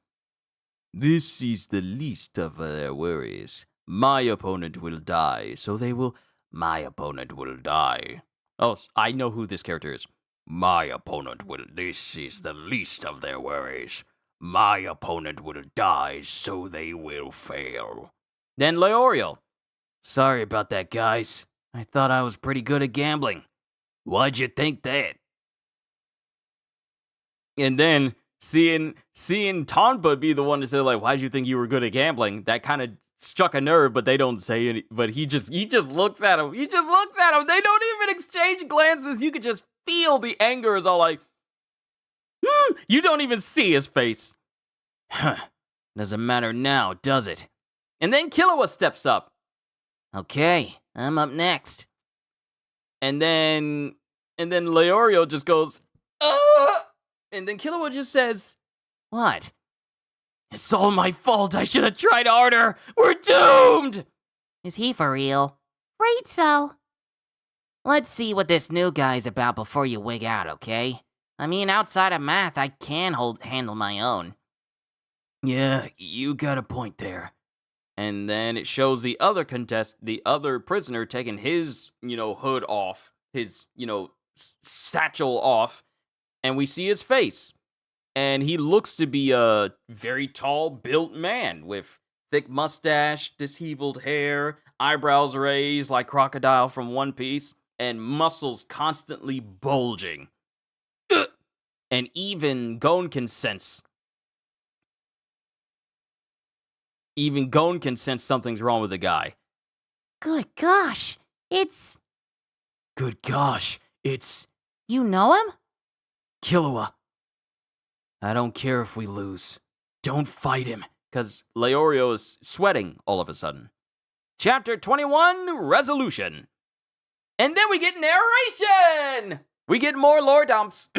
This is the least of their worries. My opponent will die, so they will... My opponent will die. Oh, I know who this character is. My opponent will... This is the least of their worries. My opponent will die, so they will fail. Then Leorio. Sorry about that, guys. I thought I was pretty good at gambling. Why'd you think that? And then seeing Tonpa be the one to say, like, "Why'd you think you were good at gambling?" That kind of struck a nerve, but they don't say any. But he just looks at him. He just looks at him. They don't even exchange glances. You could just feel the anger is all like, You don't even see his face. Huh. Doesn't matter now, does it? And then Killua steps up. Okay, I'm up next. And then Leorio just goes, and then Killua just says, What? "It's all my fault. I should have tried harder. We're doomed." Is he for real? Right so. Let's see what this new guy's about before you wig out, okay? I mean, outside of math, I can handle my own. Yeah, you got a point there. And then it shows the other prisoner taking his, hood off, his, satchel off, and we see his face. And he looks to be a very tall, built man with thick mustache, disheveled hair, eyebrows raised like Crocodile from One Piece, and muscles constantly bulging. And even Gon can sense something's wrong with the guy. Good gosh, it's... Good gosh, it's... You know him? Killua. I don't care if we lose. Don't fight him. Because Leorio is sweating all of a sudden. Chapter 21, Resolution. And then we get narration! We get more lore dumps.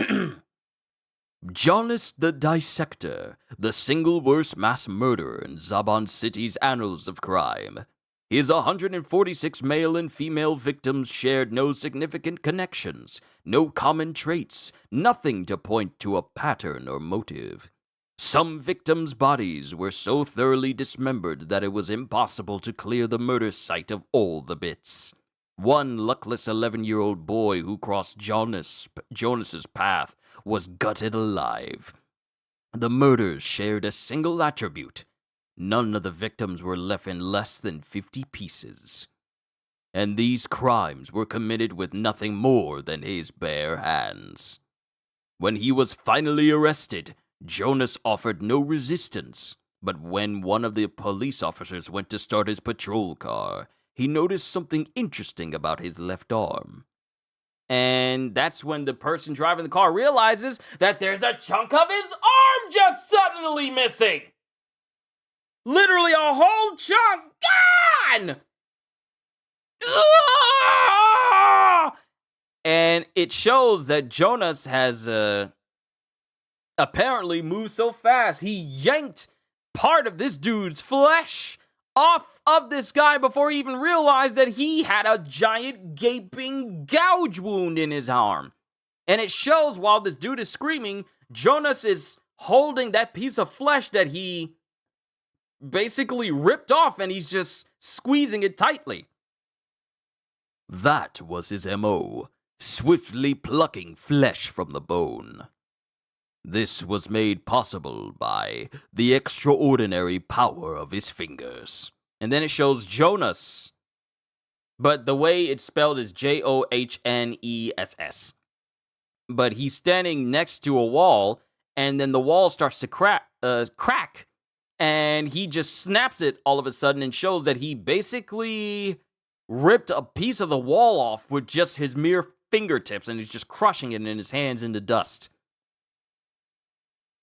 Jonas the Dissector, the single worst mass murderer in Zaban City's annals of crime. His 146 male and female victims shared no significant connections, no common traits, nothing to point to a pattern or motive. Some victims' bodies were so thoroughly dismembered that it was impossible to clear the murder site of all the bits. One luckless 11-year-old boy who crossed Jonas's path was gutted alive. The murders shared a single attribute. None of the victims were left in less than 50 pieces. And these crimes were committed with nothing more than his bare hands. When he was finally arrested, Jonas offered no resistance, but when one of the police officers went to start his patrol car, he noticed something interesting about his left arm. And that's when the person driving the car realizes that there's a chunk of his arm just suddenly missing. Literally a whole chunk gone! And it shows that Jonas has apparently moved so fast, he yanked part of this dude's flesh off of this guy before he even realized that he had a giant gaping gouge wound in his arm. And it shows while this dude is screaming, Jonas is holding that piece of flesh that he basically ripped off and he's just squeezing it tightly. That was his M.O., swiftly plucking flesh from the bone. This was made possible by the extraordinary power of his fingers. And then it shows Jonas, but the way it's spelled is Johnness. But he's standing next to a wall, and then the wall starts to crack, and he just snaps it all of a sudden and shows that he basically ripped a piece of the wall off with just his mere fingertips, and he's just crushing it in his hands into dust.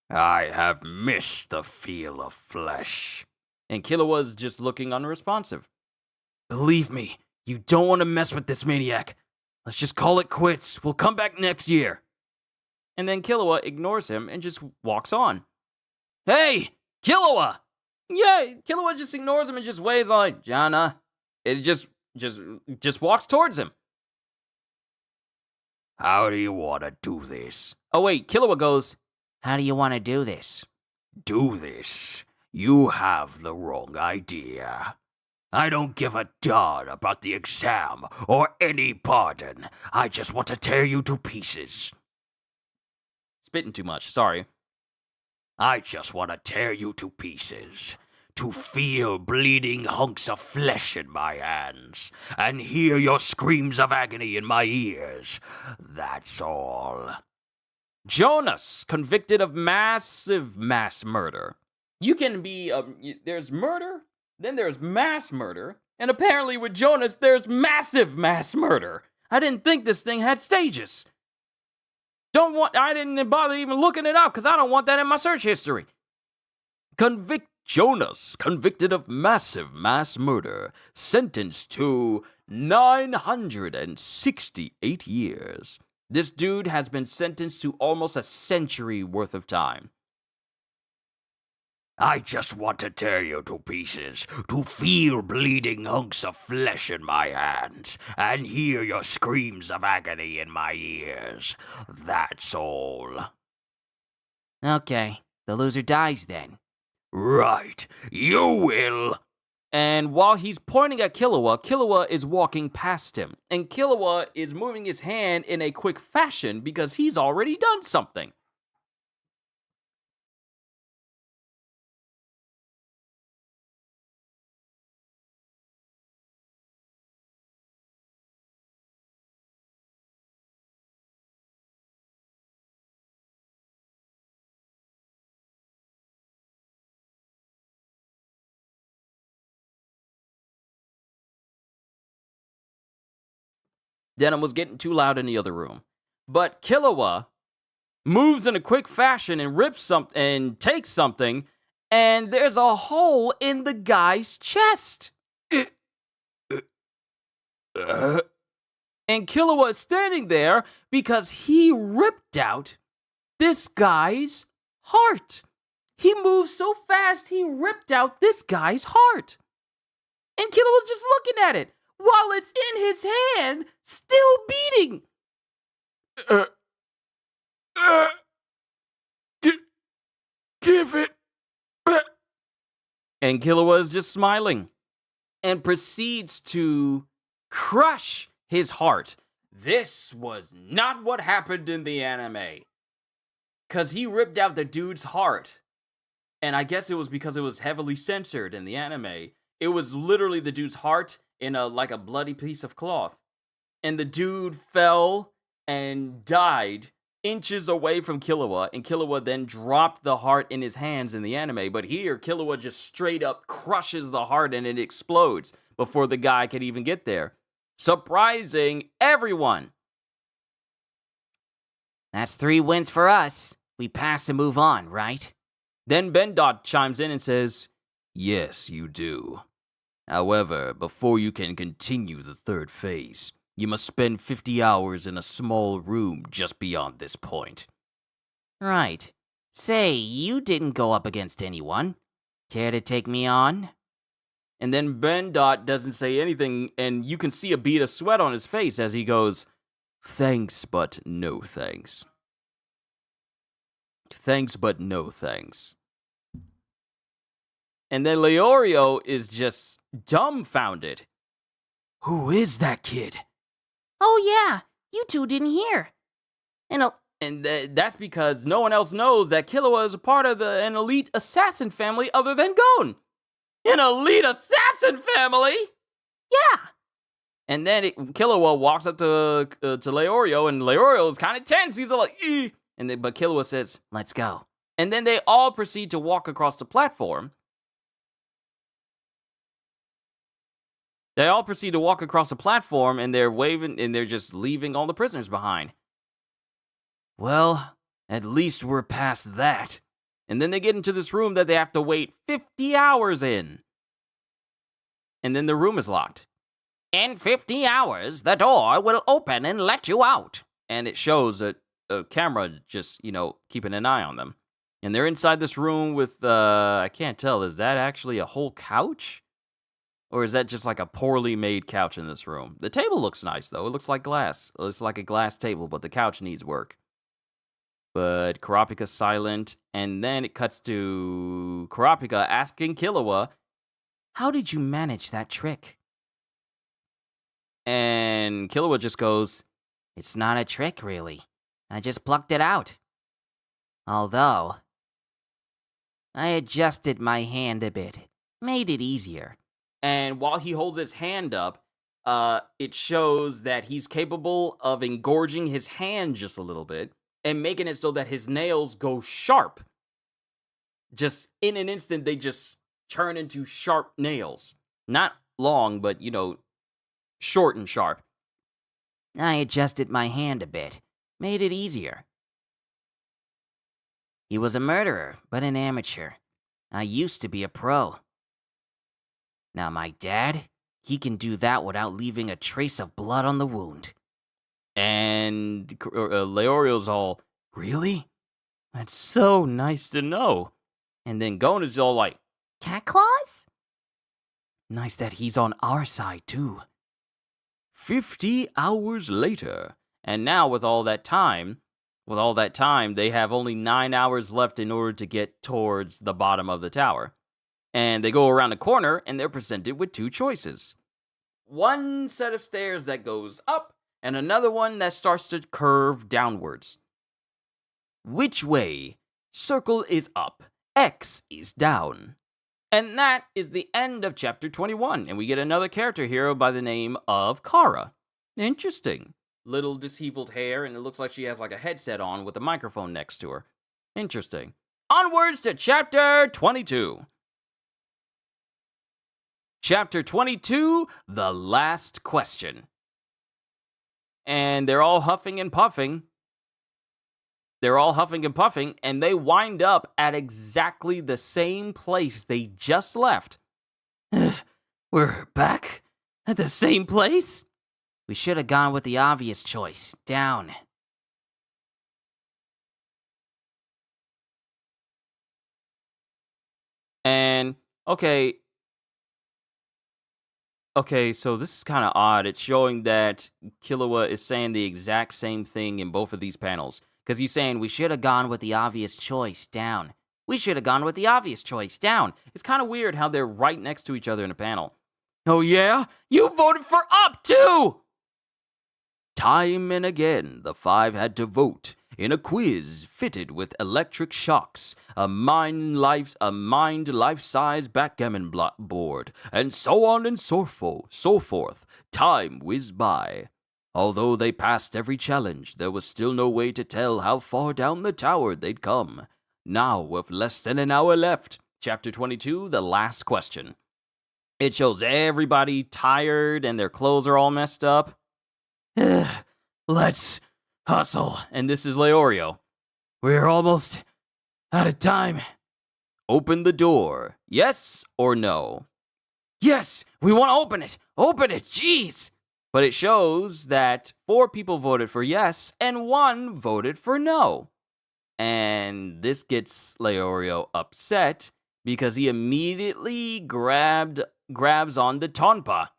I have missed the feel of flesh. And Killua's just looking unresponsive. Believe me, you don't want to mess with this maniac. Let's just call it quits. We'll come back next year. And then Killua ignores him and just walks on. Hey, Killua! Yeah, Killua just ignores him and just waves on like, Jana. It just walks towards him. How do you want to do this? Oh wait, Killua goes, How do you want to do this? Do this? You have the wrong idea. I don't give a darn about the exam or any pardon. I just want to tear you to pieces. spitting too much, sorry. I just want to tear you to pieces. To feel bleeding hunks of flesh in my hands. And hear your screams of agony in my ears. That's all. Jonas, convicted of massive mass murder. You can be, there's murder, then there's mass murder, and apparently with Jonas, there's massive mass murder. I didn't think this thing had stages. I didn't bother even looking it up, because I don't want that in my search history. Jonas, convicted of massive mass murder, sentenced to 968 years. This dude has been sentenced to almost a century worth of time. I just want to tear you to pieces, to feel bleeding hunks of flesh in my hands, and hear your screams of agony in my ears. That's all. Okay, the loser dies then. Right, you will. And while he's pointing at Killua, Killua is walking past him. And Killua is moving his hand in a quick fashion because he's already done something. Denim was getting too loud in the other room. But Killua moves in a quick fashion and rips something and takes something, and there's a hole in the guy's chest. And Killua is standing there because he ripped out this guy's heart. He moved so fast, he ripped out this guy's heart. And Killua's just looking at it while it's in his hand, still beating. Give it. And Killua is just smiling and proceeds to crush his heart. This was not what happened in the anime. Because he ripped out the dude's heart. And I guess it was because it was heavily censored in the anime. It was literally the dude's heart in like a bloody piece of cloth. And the dude fell and died inches away from Killua, and Killua then dropped the heart in his hands in the anime. But here, Killua just straight up crushes the heart and it explodes before the guy could even get there. Surprising everyone. That's 3 wins for us. We pass and move on, right? Then Ben Dot chimes in and says, Yes, you do. However, before you can continue the third phase, you must spend 50 hours in a small room just beyond this point. Right. Say, you didn't go up against anyone. Care to take me on? And then Ben Dot doesn't say anything, and you can see a bead of sweat on his face as he goes, Thanks, but no thanks. Thanks, but no thanks. And then Leorio is just dumbfounded. Who is that kid? Oh yeah, you two didn't hear. That's because no one else knows that Killua is a part of an elite assassin family other than Gon. An elite assassin family? Yeah. And then Killua walks up to Leorio, and Leorio is kind of tense. He's like, ee. But Killua says, let's go. And then they all proceed to walk across the platform. They all proceed to walk across the platform, and they're waving, and they're just leaving all the prisoners behind. Well, at least we're past that, And then they get into this room that they have to wait 50 hours in. And then the room is locked. In 50 hours, the door will open and let you out. And it shows a camera just, keeping an eye on them. And they're inside this room with, I can't tell, is that actually a whole couch? Or is that just like a poorly made couch in this room? The table looks nice, though. It looks like glass. It looks like a glass table, but the couch needs work. But Kurapika's silent, and then it cuts to Kurapika asking Killua, how did you manage that trick? And Killua just goes, it's not a trick, really. I just plucked it out. Although, I adjusted my hand a bit. Made it easier. And while he holds his hand up, it shows that he's capable of engorging his hand just a little bit and making it so that his nails go sharp. Just in an instant, they just turn into sharp nails. Not long, but, short and sharp. I adjusted my hand a bit. Made it easier. He was a murderer, but an amateur. I used to be a pro. Now my dad, he can do that without leaving a trace of blood on the wound. And Leorio's all, really? That's so nice to know. And then Gon is all like, cat claws? Nice that he's on our side too. 50 hours later. And now with all that time, they have only 9 hours left in order to get towards the bottom of the tower. And they go around the corner, and they're presented with two choices. One set of stairs that goes up, and another one that starts to curve downwards. Which way? Circle is up, X is down. And that is the end of chapter 21, and we get another character hero by the name of Kara. Interesting. Little disheveled hair, and it looks like she has like a headset on with a microphone next to her. Interesting. Onwards to chapter 22. Chapter 22, The Last Question. And they're all huffing and puffing. And they wind up at exactly the same place they just left. We're back at the same place? We should have gone with the obvious choice, down. And, okay, so this is kind of odd. It's showing that Killua is saying the exact same thing in both of these panels. Because he's saying, we should have gone with the obvious choice, down. We should have gone with the obvious choice, down. It's kind of weird how they're right next to each other in a panel. Oh yeah? You voted for up too! Time and again, the five had to vote in a quiz fitted with electric shocks, a mind life-size backgammon board, and so on and so forth. Time whizzed by. Although they passed every challenge, there was still no way to tell how far down the tower they'd come. Now, with less than an hour left, Chapter 22, The Last Question. It shows everybody tired and their clothes are all messed up. Let's hustle. And this is Leorio. We're almost out of time. Open the door. Yes or no? Yes, we want to open it. Open it, jeez. But it shows that 4 people voted for yes and 1 voted for no. And this gets Leorio upset because he immediately grabs on the Tonpa.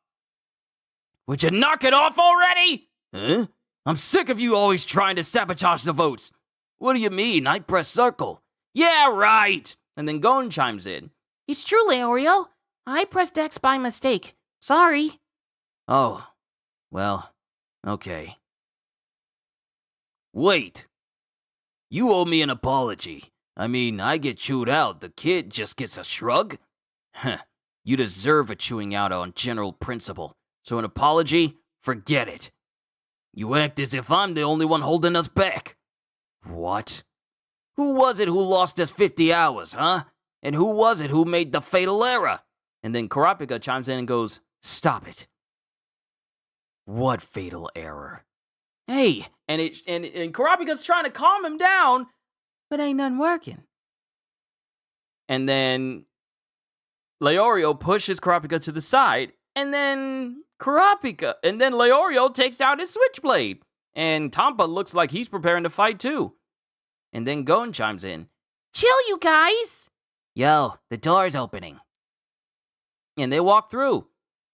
Would you knock it off already? Huh? I'm sick of you always trying to sabotage the votes. What do you mean? I press circle. Yeah, right. And then Gon chimes in. It's true, Leorio. I pressed X by mistake. Sorry. Oh, well, okay. Wait. You owe me an apology. I mean, I get chewed out. The kid just gets a shrug? Huh. You deserve a chewing out on general principle. So an apology? Forget it. You act as if I'm the only one holding us back. What? Who was it who lost us 50 hours, huh? And who was it who made the fatal error? And then Kurapika chimes in and goes, stop it. What fatal error? Hey, and Kurapika's trying to calm him down, but ain't nothing working. And then Leorio pushes Kurapika to the side, and then Leorio takes out his switchblade. And Tampa looks like he's preparing to fight too. And then Gon chimes in. Chill, you guys! Yo, the door's opening. And they walk through.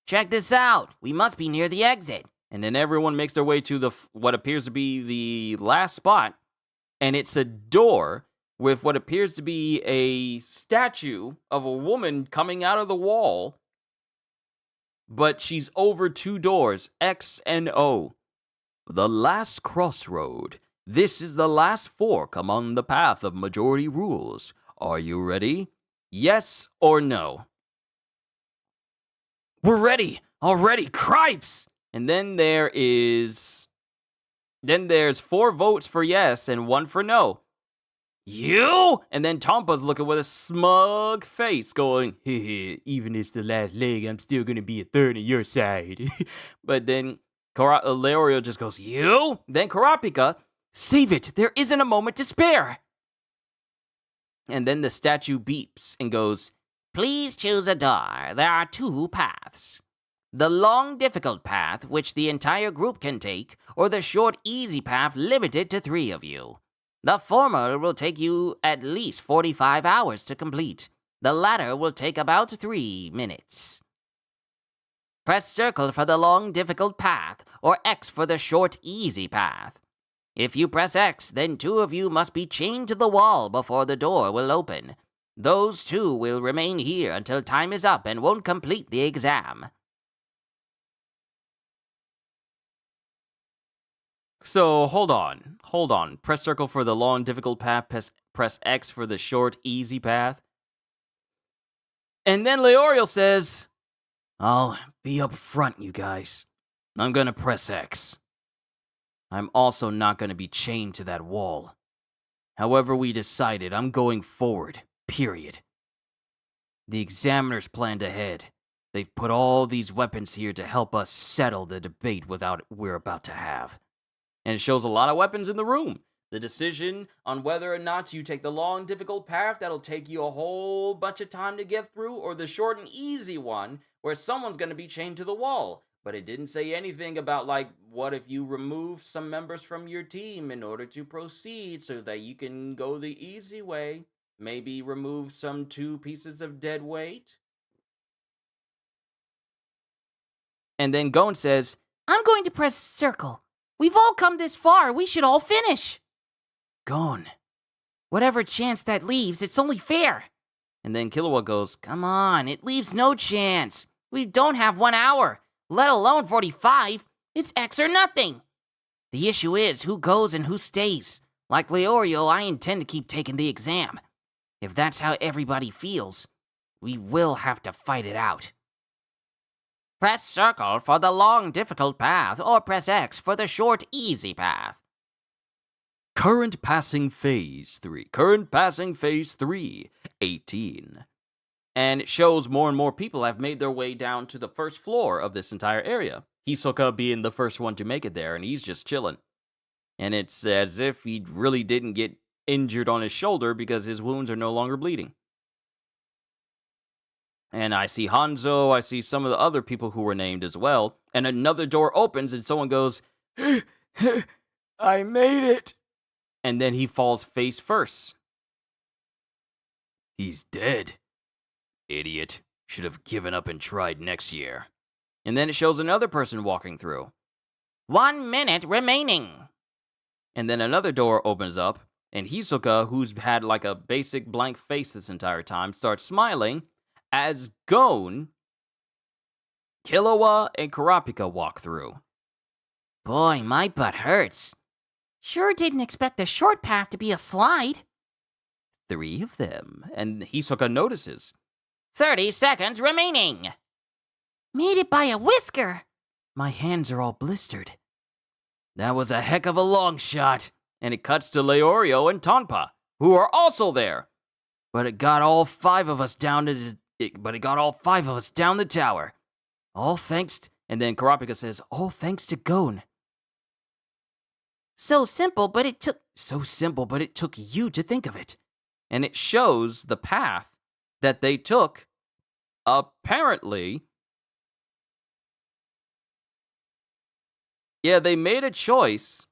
Check this out. We must be near the exit. And then everyone makes their way to what appears to be the last spot. And it's a door with what appears to be a statue of a woman coming out of the wall. But she's over 2 doors, X and O. The last crossroad. This is the last fork among the path of majority rules. Are you ready? Yes or no? We're ready. Already, cripes! And then there's 4 votes for yes and 1 for no. You? And then Tampa's looking with a smug face going, even if it's the last leg, I'm still going to be a third on your side. But then Leorio just goes, you? Then Kurapika, save it. There isn't a moment to spare. And then the statue beeps and goes, Please choose a door. There are 2 paths. The long, difficult path, which the entire group can take, or the short, easy path limited to 3 of you. The former will take you at least 45 hours to complete. The latter will take about 3 minutes. Press circle for the long, difficult path, or X for the short, easy path. If you press X, then 2 of you must be chained to the wall before the door will open. Those 2 will remain here until time is up and won't complete the exam. So, hold on. Press circle for the long, difficult path, press X for the short, easy path. And then Leorio says, I'll be up front, you guys. I'm gonna press X. I'm also not gonna be chained to that wall. However we decided, I'm going forward, period. The examiners planned ahead. They've put all these weapons here to help us settle the debate we're about to have. And it shows a lot of weapons in the room. The decision on whether or not you take the long, difficult path that'll take you a whole bunch of time to get through, or the short and easy one where someone's going to be chained to the wall. But it didn't say anything about, like, what if you remove some members from your team in order to proceed so that you can go the easy way? Maybe remove some 2 pieces of dead weight? And then Gon says, I'm going to press circle. We've all come this far. We should all finish. Gon. Whatever chance that leaves, it's only fair. And then Killua goes, Come on, it leaves no chance. We don't have 1 hour, let alone 45. It's X or nothing. The issue is who goes and who stays. Like Leorio, I intend to keep taking the exam. If that's how everybody feels, we will have to fight it out. Press circle for the long, difficult path, or press X for the short, easy path. Current passing phase 3. Current passing phase 3. 18. And it shows more and more people have made their way down to the first floor of this entire area. Hisoka being the first one to make it there, and he's just chilling. And it's as if he really didn't get injured on his shoulder because his wounds are no longer bleeding. And I see Hanzo, I see some of the other people who were named as well. And another door opens and someone goes, I made it. And then he falls face first. He's dead. Idiot. Should have given up and tried next year. And then it shows another person walking through. 1 minute remaining. And then another door opens up. And Hisoka, who's had like a basic blank face this entire time, starts smiling. As Gon, Killua, and Kurapika walk through. Boy, my butt hurts. Sure didn't expect the short path to be a slide. 3 of them, and Hisoka notices. 30 seconds remaining. Made it by a whisker. My hands are all blistered. That was a heck of a long shot. And it cuts to Leorio and Tonpa, who are also there. But it got all 5 of us down the tower. All thanks and then Kurapika says, all thanks to Gon. So simple, but it took you to think of it. And it shows the path that they took, apparently, they made a choice.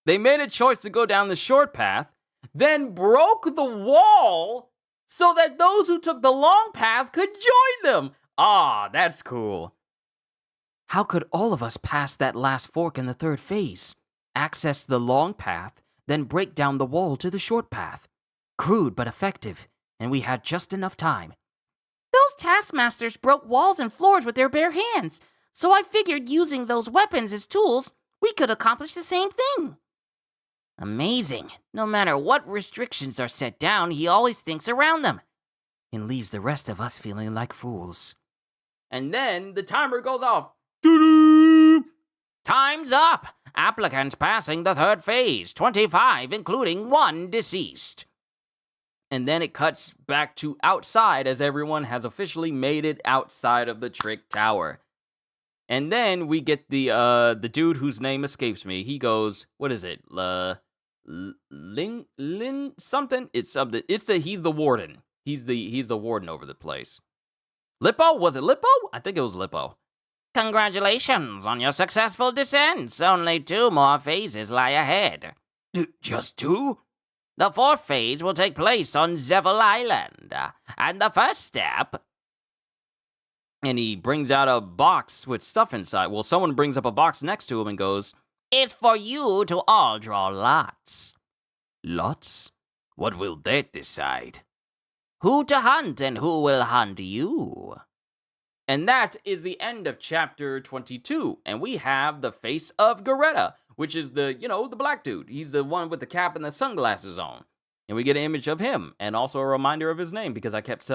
They made a choice to go down the short path, then broke the wall so that those who took the long path could join them. Ah, that's cool. How could all of us pass that last fork in the third phase, access the long path, then break down the wall to the short path? Crude but effective, and we had just enough time. Those taskmasters broke walls and floors with their bare hands, so I figured using those weapons as tools, we could accomplish the same thing. Amazing. No matter what restrictions are set down, he always thinks around them. And leaves the rest of us feeling like fools. And then the timer goes off. Time's up! Applicants passing the third phase, 25, including 1 deceased. And then it cuts back to outside as everyone has officially made it outside of the Trick Tower. And then we get the dude whose name escapes me. He goes, what is it? Lin something? It's something. He's the warden. He's the warden over the place. Lippo? Was it Lippo? I think it was Lippo. Congratulations on your successful descents. Only 2 more phases lie ahead. Just 2? The 4th phase will take place on Zevil Island. And the first step... And he brings out a box with stuff inside. Well, someone brings up a box next to him and goes, is for you to all draw lots. Lots? What will that decide? Who to hunt and who will hunt you. And that is the end of chapter 22. And we have the face of Garetta, which is the black dude. He's the one with the cap and the sunglasses on. And we get an image of him and also a reminder of his name because I kept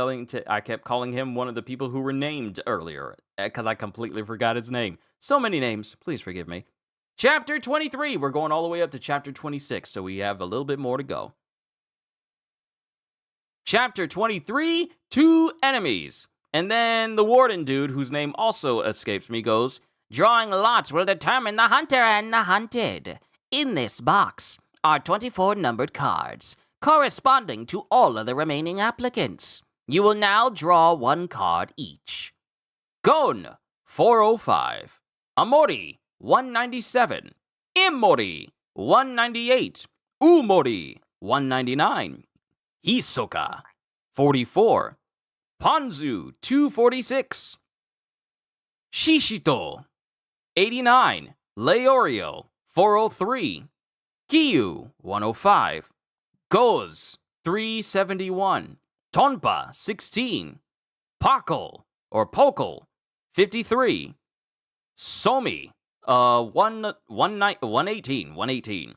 calling him one of the people who were named earlier because I completely forgot his name. So many names. Please forgive me. Chapter 23. We're going all the way up to chapter 26, so we have a little bit more to go. Chapter 23, 2 enemies. And then the warden dude, whose name also escapes me, goes, drawing lots will determine the hunter and the hunted. In this box are 24 numbered cards, corresponding to all of the remaining applicants. You will now draw 1 card each. Gon, 405. Amori, 197. Immori, 198. Umori, 199. Hisoka, 44. Panzu, 246. Shishito, 89. Leorio, 403. Kiyu, 105. Goz, 371. Tonpa, 16. Pakal, or Pokal, 53. Somi, 118.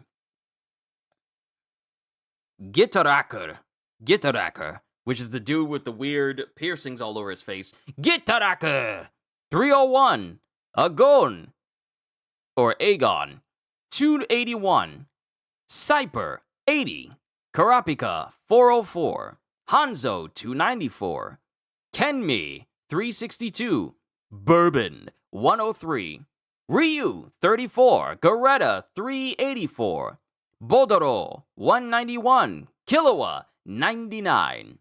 Gitaraker, which is the dude with the weird piercings all over his face. Gitaraker, 301. Agon, or Agon, 281. Cyper, 80. Kurapika, 404. Hanzo, 294. Kenmi, 362. Bourbon, 103. Ryu, 34. Garetta, 384. Bodoro, 191. Killua, 99.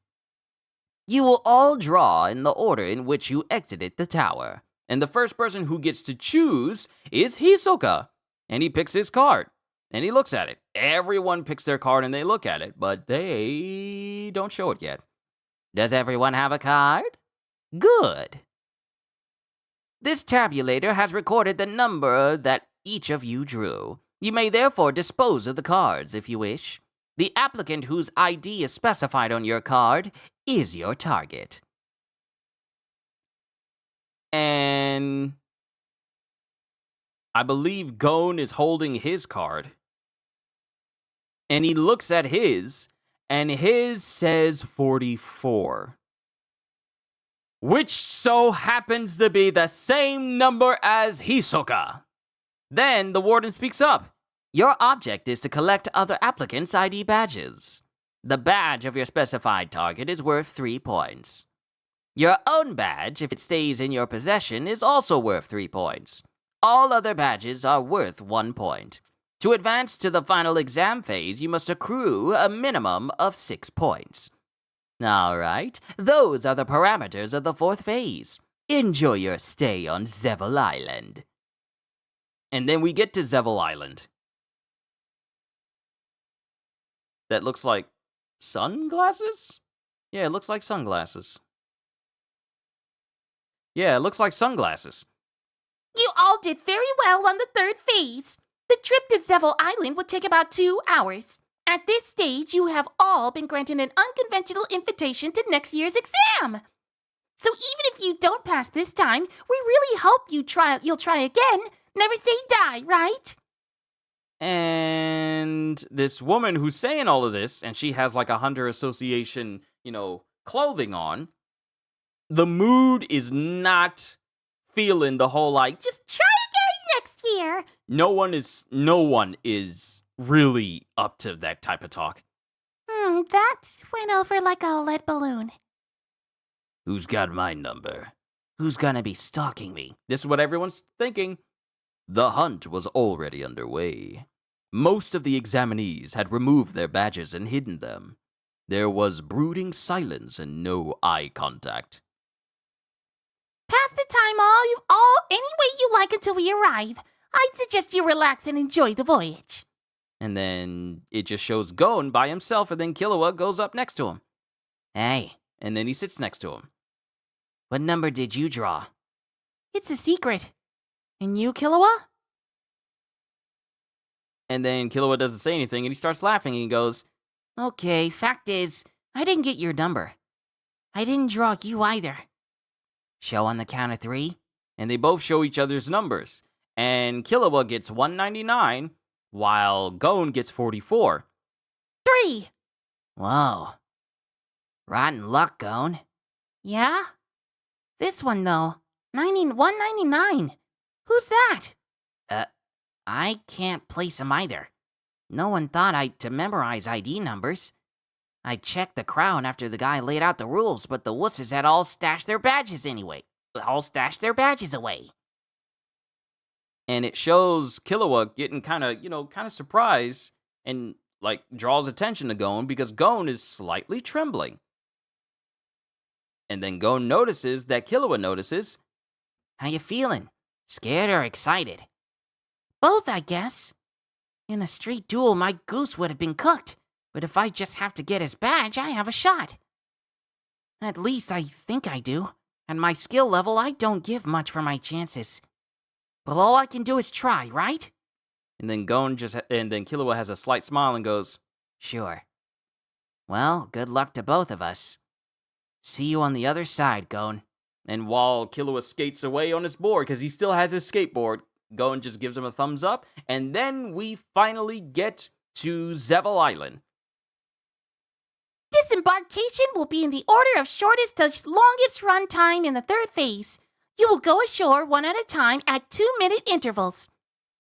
You will all draw in the order in which you exited the tower. And the first person who gets to choose is Hisoka. And he picks his card. And he looks at it. Everyone picks their card and they look at it, but they don't show it yet. Does everyone have a card? Good. This tabulator has recorded the number that each of you drew. You may therefore dispose of the cards if you wish. The applicant whose ID is specified on your card is your target. And I believe Gon is holding his card. And he looks at his, and his says 44. Which so happens to be the same number as Hisoka. Then the warden speaks up. Your object is to collect other applicants' ID badges. The badge of your specified target is worth 3 points. Your own badge, if it stays in your possession, is also worth 3 points. All other badges are worth 1 point. To advance to the final exam phase, you must accrue a minimum of 6 points. Alright, those are the parameters of the 4th phase. Enjoy your stay on Zevel Island. And then we get to Zevel Island. That looks like sunglasses? Yeah, it looks like sunglasses. Yeah, it looks like sunglasses. You all did very well on the 3rd phase. The trip to Zevel Island would take about 2 hours. At this stage, you have all been granted an unconventional invitation to next year's exam. So even if you don't pass this time, we really hope you'll try again. Never say die, right? And this woman who's saying all of this, and she has like a Hunter Association, clothing on, the mood is not feeling the whole like, just Try again next year. no one is really up to that type of talk. That went over like a lead balloon. Who's got my number? Who's gonna be stalking me? This is what everyone's thinking. The hunt was already underway. Most of the examinees had removed their badges and hidden them. There was brooding silence and no eye contact. Pass the time any way you like until we arrive. I'd suggest you relax and enjoy the voyage. And then it just shows Gon by himself, and then Killua goes up next to him. Hey, And then he sits next to him. what number did you draw? It's a secret. And you, Killua? And then Killua doesn't say anything, and he starts laughing, and he goes, Okay, fact is, I didn't get your number. I didn't draw you either. Show on the count of 3? and they both show each other's numbers. And Killua gets 199, while Gon gets 44. 3. Whoa. Rotten luck, Gon. Yeah? This one, though. 199. Who's that? I can't place him either. No one thought to memorize ID numbers. I checked the crown after the guy laid out the rules, but the wusses had all stashed their badges away. And it shows Killua getting kind of surprised, and like draws attention to Gon because Gon is slightly trembling. And then Gon notices that Killua notices. How you feeling? Scared or excited? Both, I guess. In a street duel, my goose would have been cooked. But if I just have to get his badge, I have a shot. At least I think I do. At my skill level, I don't give much for my chances. But all I can do is try, right? And then Killua has a slight smile and goes, Sure. Well, good luck to both of us. See you on the other side, Gon. And while Killua skates away on his board, because he still has his skateboard, Gon just gives him a thumbs up. And then we finally get to Zevel Island. Disembarkation will be in the order of shortest to longest run time in the 3rd phase. You will go ashore one at a time at 2-minute intervals.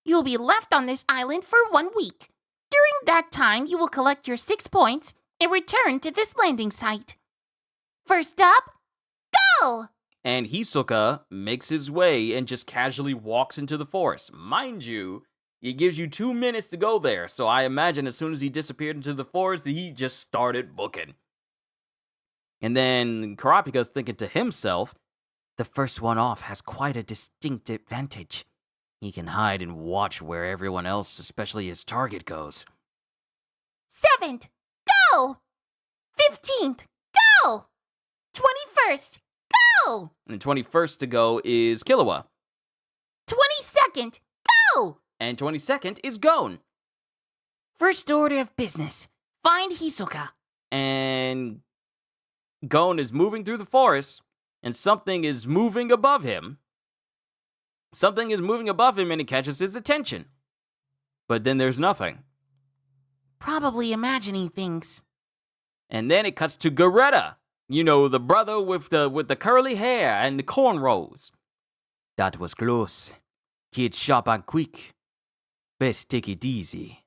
You will be left on this island for 1 week. During that time, you will collect your 6 points and return to this landing site. First up, go! And Hisoka makes his way and just casually walks into the forest. Mind you, it gives you 2 minutes to go there, so I imagine as soon as he disappeared into the forest, he just started booking. And then Kurapika's thinking to himself, The first one off has quite a distinct advantage. He can hide and watch where everyone else, especially his target, goes. 7th, go! 15th, go! 21st, go! and 21st to go is Killua. 22nd, go! And 22nd is Gon. First order of business, find Hisoka. And Gon is moving through the forest, and something is moving above him. Something is moving above him, and it catches his attention. But then there's nothing. Probably imagining things. And then it cuts to Garetta. You know, the brother with the curly hair and the cornrows. That was close. Kid sharp and quick. Best take it easy.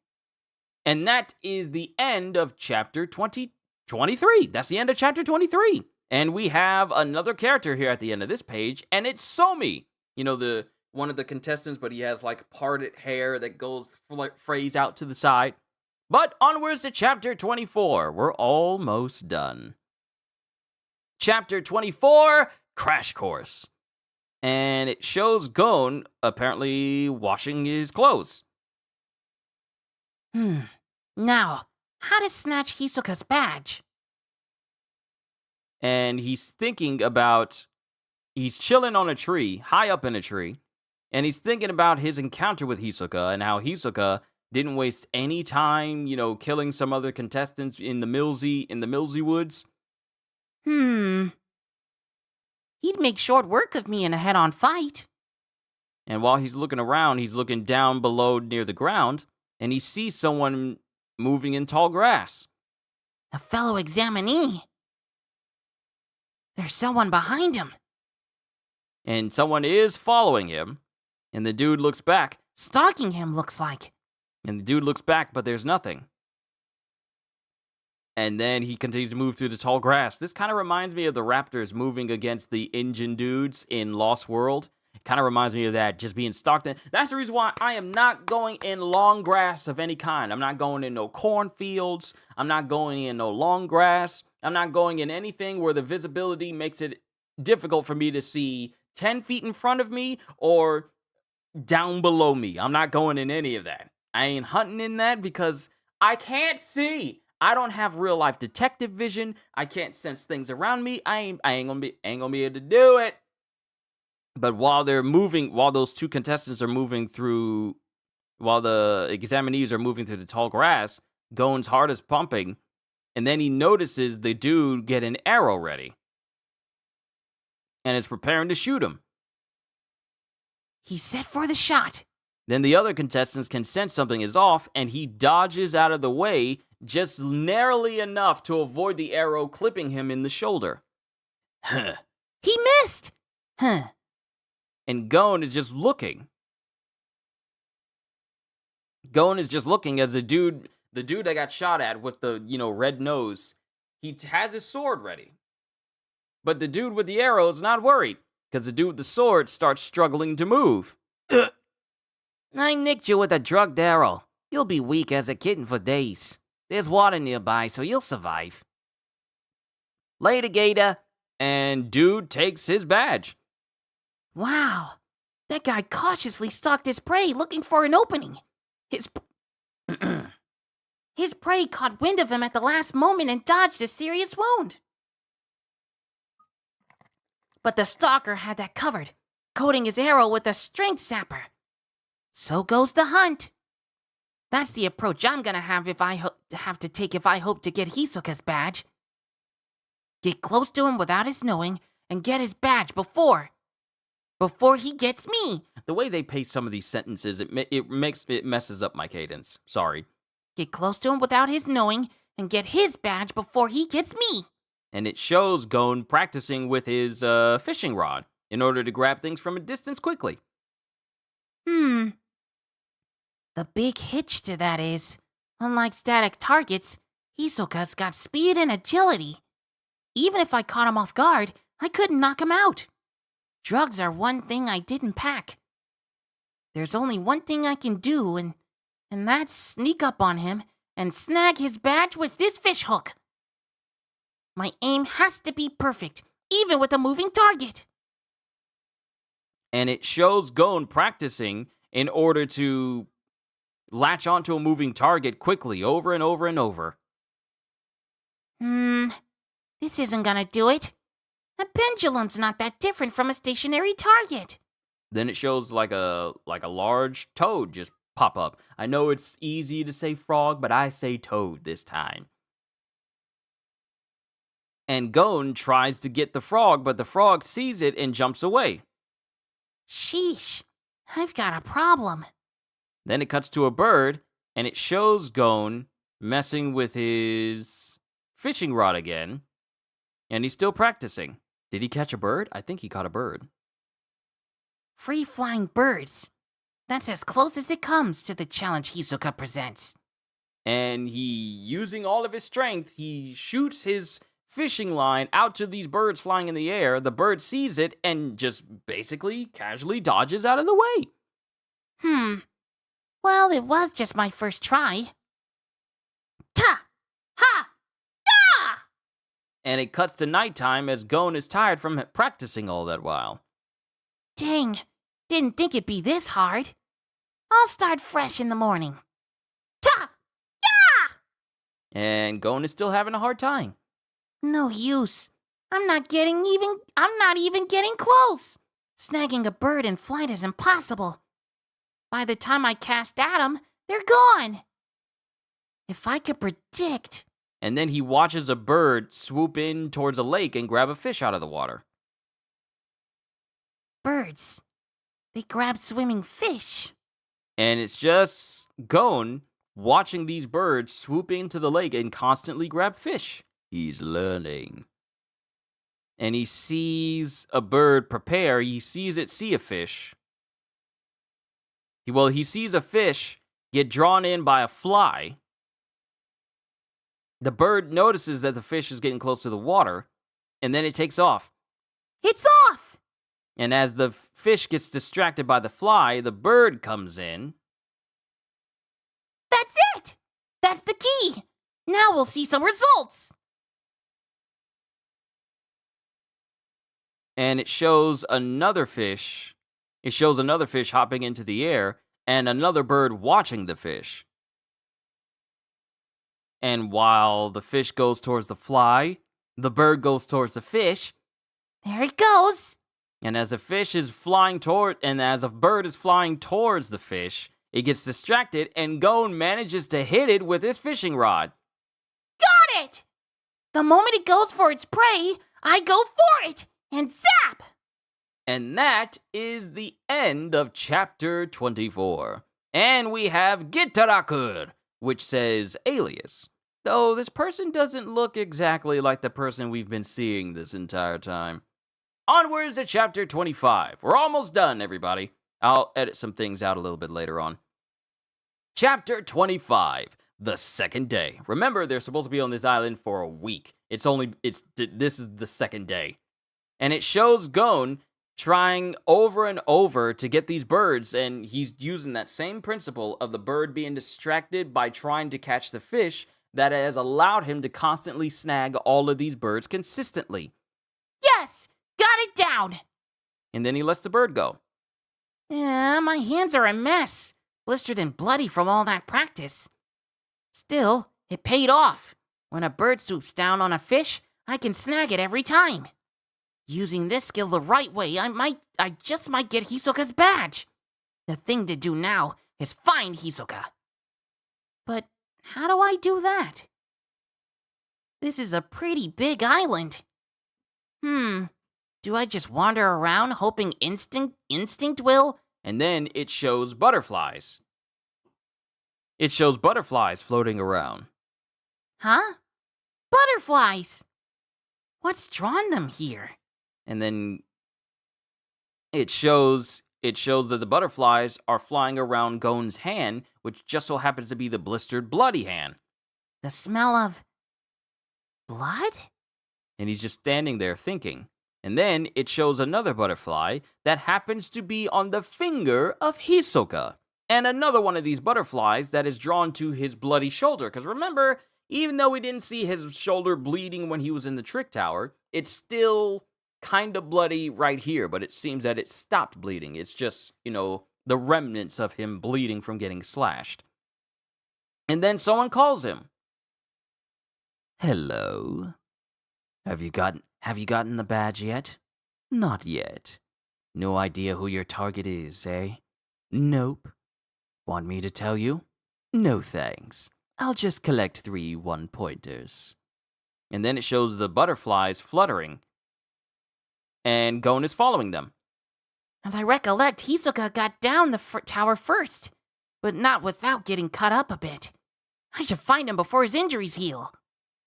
And that is the end of chapter 23. That's the end of chapter 23. And we have another character here at the end of this page, and it's Somi. You know, the one of the contestants, but he has like parted hair that goes phrase out to the side. But onwards to chapter 24. We're almost done. Chapter 24, Crash Course. And it shows Gon apparently washing his clothes. Now, how to snatch Hisoka's badge? And he's thinking about, he's chilling on a tree, high up in a tree, and he's thinking about his encounter with Hisoka and how Hisoka didn't waste any time, killing some other contestants in the Millsy woods. He'd make short work of me in a head-on fight. And while he's looking around, he's looking down below near the ground, and he sees someone moving in tall grass. A fellow examinee. There's someone behind him. And someone is following him, and the dude looks back. Stalking him, looks like. And the dude looks back, but there's nothing. And then he continues to move through the tall grass. This kind of reminds me of the Raptors moving against the engine dudes in Lost World. It kind of reminds me of that, just being stalked. That's the reason why I am not going in long grass of any kind. I'm not going in no cornfields. I'm not going in no long grass. I'm not going in anything where the visibility makes it difficult for me to see 10 feet in front of me or down below me. I'm not going in any of that. I ain't hunting in that because I can't see. I don't have real life detective vision. I can't sense things around me. I ain't gonna be able to do it. But while those two contestants are moving through, while the examinees are moving through the tall grass, Gon's heart is pumping, and then he notices the dude get an arrow ready and is preparing to shoot him. He's set for the shot. Then the other contestants can sense something is off, and he dodges out of the way just narrowly enough to avoid the arrow clipping him in the shoulder. He missed! And Gon is just looking. Gon is just looking as the dude that got shot at with the, red nose, he has his sword ready. But the dude with the arrow is not worried, because the dude with the sword starts struggling to move. I nicked you with a drugged arrow. You'll be weak as a kitten for days. There's water nearby, so you'll survive. Later, Gator. And dude takes his badge. Wow. That guy cautiously stalked his prey, looking for an opening. His prey caught wind of him at the last moment and dodged a serious wound. But the stalker had that covered, coating his arrow with a strength sapper. So goes the hunt. That's the approach I'm gonna have if I hope to get Hisoka's badge. Get close to him without his knowing and get his badge before he gets me. The way they pace some of these sentences, it messes up my cadence. Sorry. Get close to him without his knowing and get his badge before he gets me. And it shows Gon practicing with his fishing rod in order to grab things from a distance quickly. The big hitch to that is, unlike static targets, Hisoka's got speed and agility. Even if I caught him off guard, I couldn't knock him out. Drugs are one thing I didn't pack. There's only one thing I can do, and that's sneak up on him and snag his badge with this fish hook. My aim has to be perfect, even with a moving target. And it shows Gon practicing in order to latch onto a moving target quickly, over and over and over. This isn't gonna do it. A pendulum's not that different from a stationary target. Then it shows like a large toad just pop up. I know it's easy to say frog, but I say toad this time. And Gon tries to get the frog, but the frog sees it and jumps away. Sheesh, I've got a problem. Then it cuts to a bird, and it shows Gon messing with his fishing rod again, and he's still practicing. Did he catch a bird? I think he caught a bird. Free-flying birds. That's as close as it comes to the challenge Hisoka presents. And he, using all of his strength, he shoots his fishing line out to these birds flying in the air. The bird sees it and just basically casually dodges out of the way. Well, it was just my first try. Ta! Ha! Ya! And it cuts to nighttime as Gon is tired from practicing all that while. Dang, didn't think it'd be this hard. I'll start fresh in the morning. Ta! Ya! And Gon is still having a hard time. No use. I'm not even getting close. Snagging a bird in flight is impossible. By the time I cast at them, they're gone. If I could predict... And then he watches a bird swoop in towards a lake and grab a fish out of the water. Birds. They grab swimming fish. And it's just Gon watching these birds swoop into the lake and constantly grab fish. He's learning. And he sees a bird prepare. He sees it see a fish. He sees a fish get drawn in by a fly. The bird notices that the fish is getting close to the water, and then it takes off. It's off! And as the fish gets distracted by the fly, the bird comes in. That's it! That's the key! Now we'll see some results! And it shows another fish. It shows another fish hopping into the air, and another bird watching the fish. And while the fish goes towards the fly, the bird goes towards the fish. There it goes! And as a bird is flying towards the fish, it gets distracted, and Gon manages to hit it with his fishing rod. Got it! The moment it goes for its prey, I go for it, and zap! And that is the end of chapter 24. And we have Gitarakur, which says alias. Though this person doesn't look exactly like the person we've been seeing this entire time. Onwards to chapter 25. We're almost done, everybody. I'll edit some things out a little bit later on. Chapter 25. The second day. Remember, they're supposed to be on this island for a week. This is the second day. And it shows Gon trying over and over to get these birds, and he's using that same principle of the bird being distracted by trying to catch the fish that has allowed him to constantly snag all of these birds consistently. Yes! Got it down! And then he lets the bird go. My hands are a mess, blistered and bloody from all that practice. Still, it paid off. When a bird swoops down on a fish, I can snag it every time. Using this skill the right way, I just might get Hisoka's badge. The thing to do now is find Hisoka. But how do I do that? This is a pretty big island. Do I just wander around hoping instinct will? And then it shows butterflies. It shows butterflies floating around. Huh? Butterflies! What's drawn them here? And then it shows that the butterflies are flying around Gon's hand, which just so happens to be the blistered, bloody hand. The smell of... blood? And he's just standing there thinking. And then it shows another butterfly that happens to be on the finger of Hisoka. And another one of these butterflies that is drawn to his bloody shoulder. Because remember, even though we didn't see his shoulder bleeding when he was in the trick tower, it's still kind of bloody right here, but it seems that it stopped bleeding. It's just, the remnants of him bleeding from getting slashed. And then someone calls him. Hello. Have you gotten the badge yet? Not yet. No idea who your target is, eh? Nope. Want me to tell you? No thanks. I'll just collect 3 one-pointers. And then it shows the butterflies fluttering. And Gon is following them. As I recollect, Hisoka got down the tower first, but not without getting cut up a bit. I should find him before his injuries heal.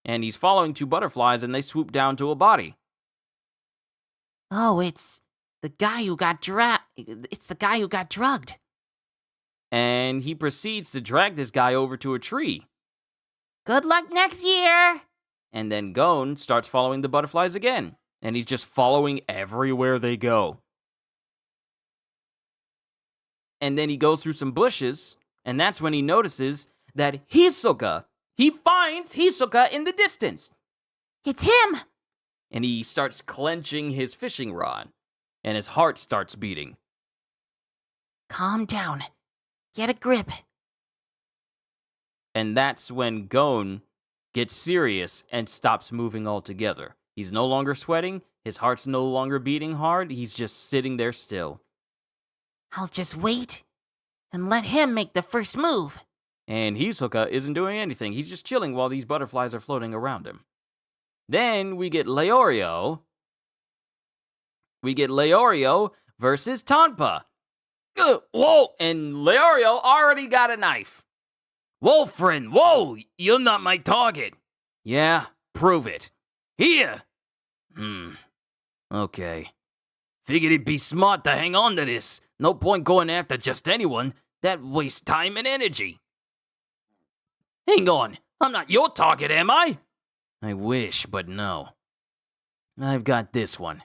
And he's following 2 butterflies, and they swoop down to a body. Oh, it's the guy who got drugged. And he proceeds to drag this guy over to a tree. Good luck next year! And then Gon starts following the butterflies again. And he's just following everywhere they go. And then he goes through some bushes, and that's when he notices that he finds Hisoka in the distance. It's him! And he starts clenching his fishing rod, and his heart starts beating. Calm down. Get a grip. And that's when Gon gets serious and stops moving altogether. He's no longer sweating, his heart's no longer beating hard, he's just sitting there still. I'll just wait and let him make the first move. And Hisoka isn't doing anything, he's just chilling while these butterflies are floating around him. Then we get Leorio. Versus Tonpa. Whoa! And Leorio already got a knife. Whoa, friend, whoa! You're not my target. Yeah, prove it. Here! Okay. Figured it'd be smart to hang on to this. No point going after just anyone. That wastes time and energy. Hang on, I'm not your target, am I? I wish, but no. I've got this one.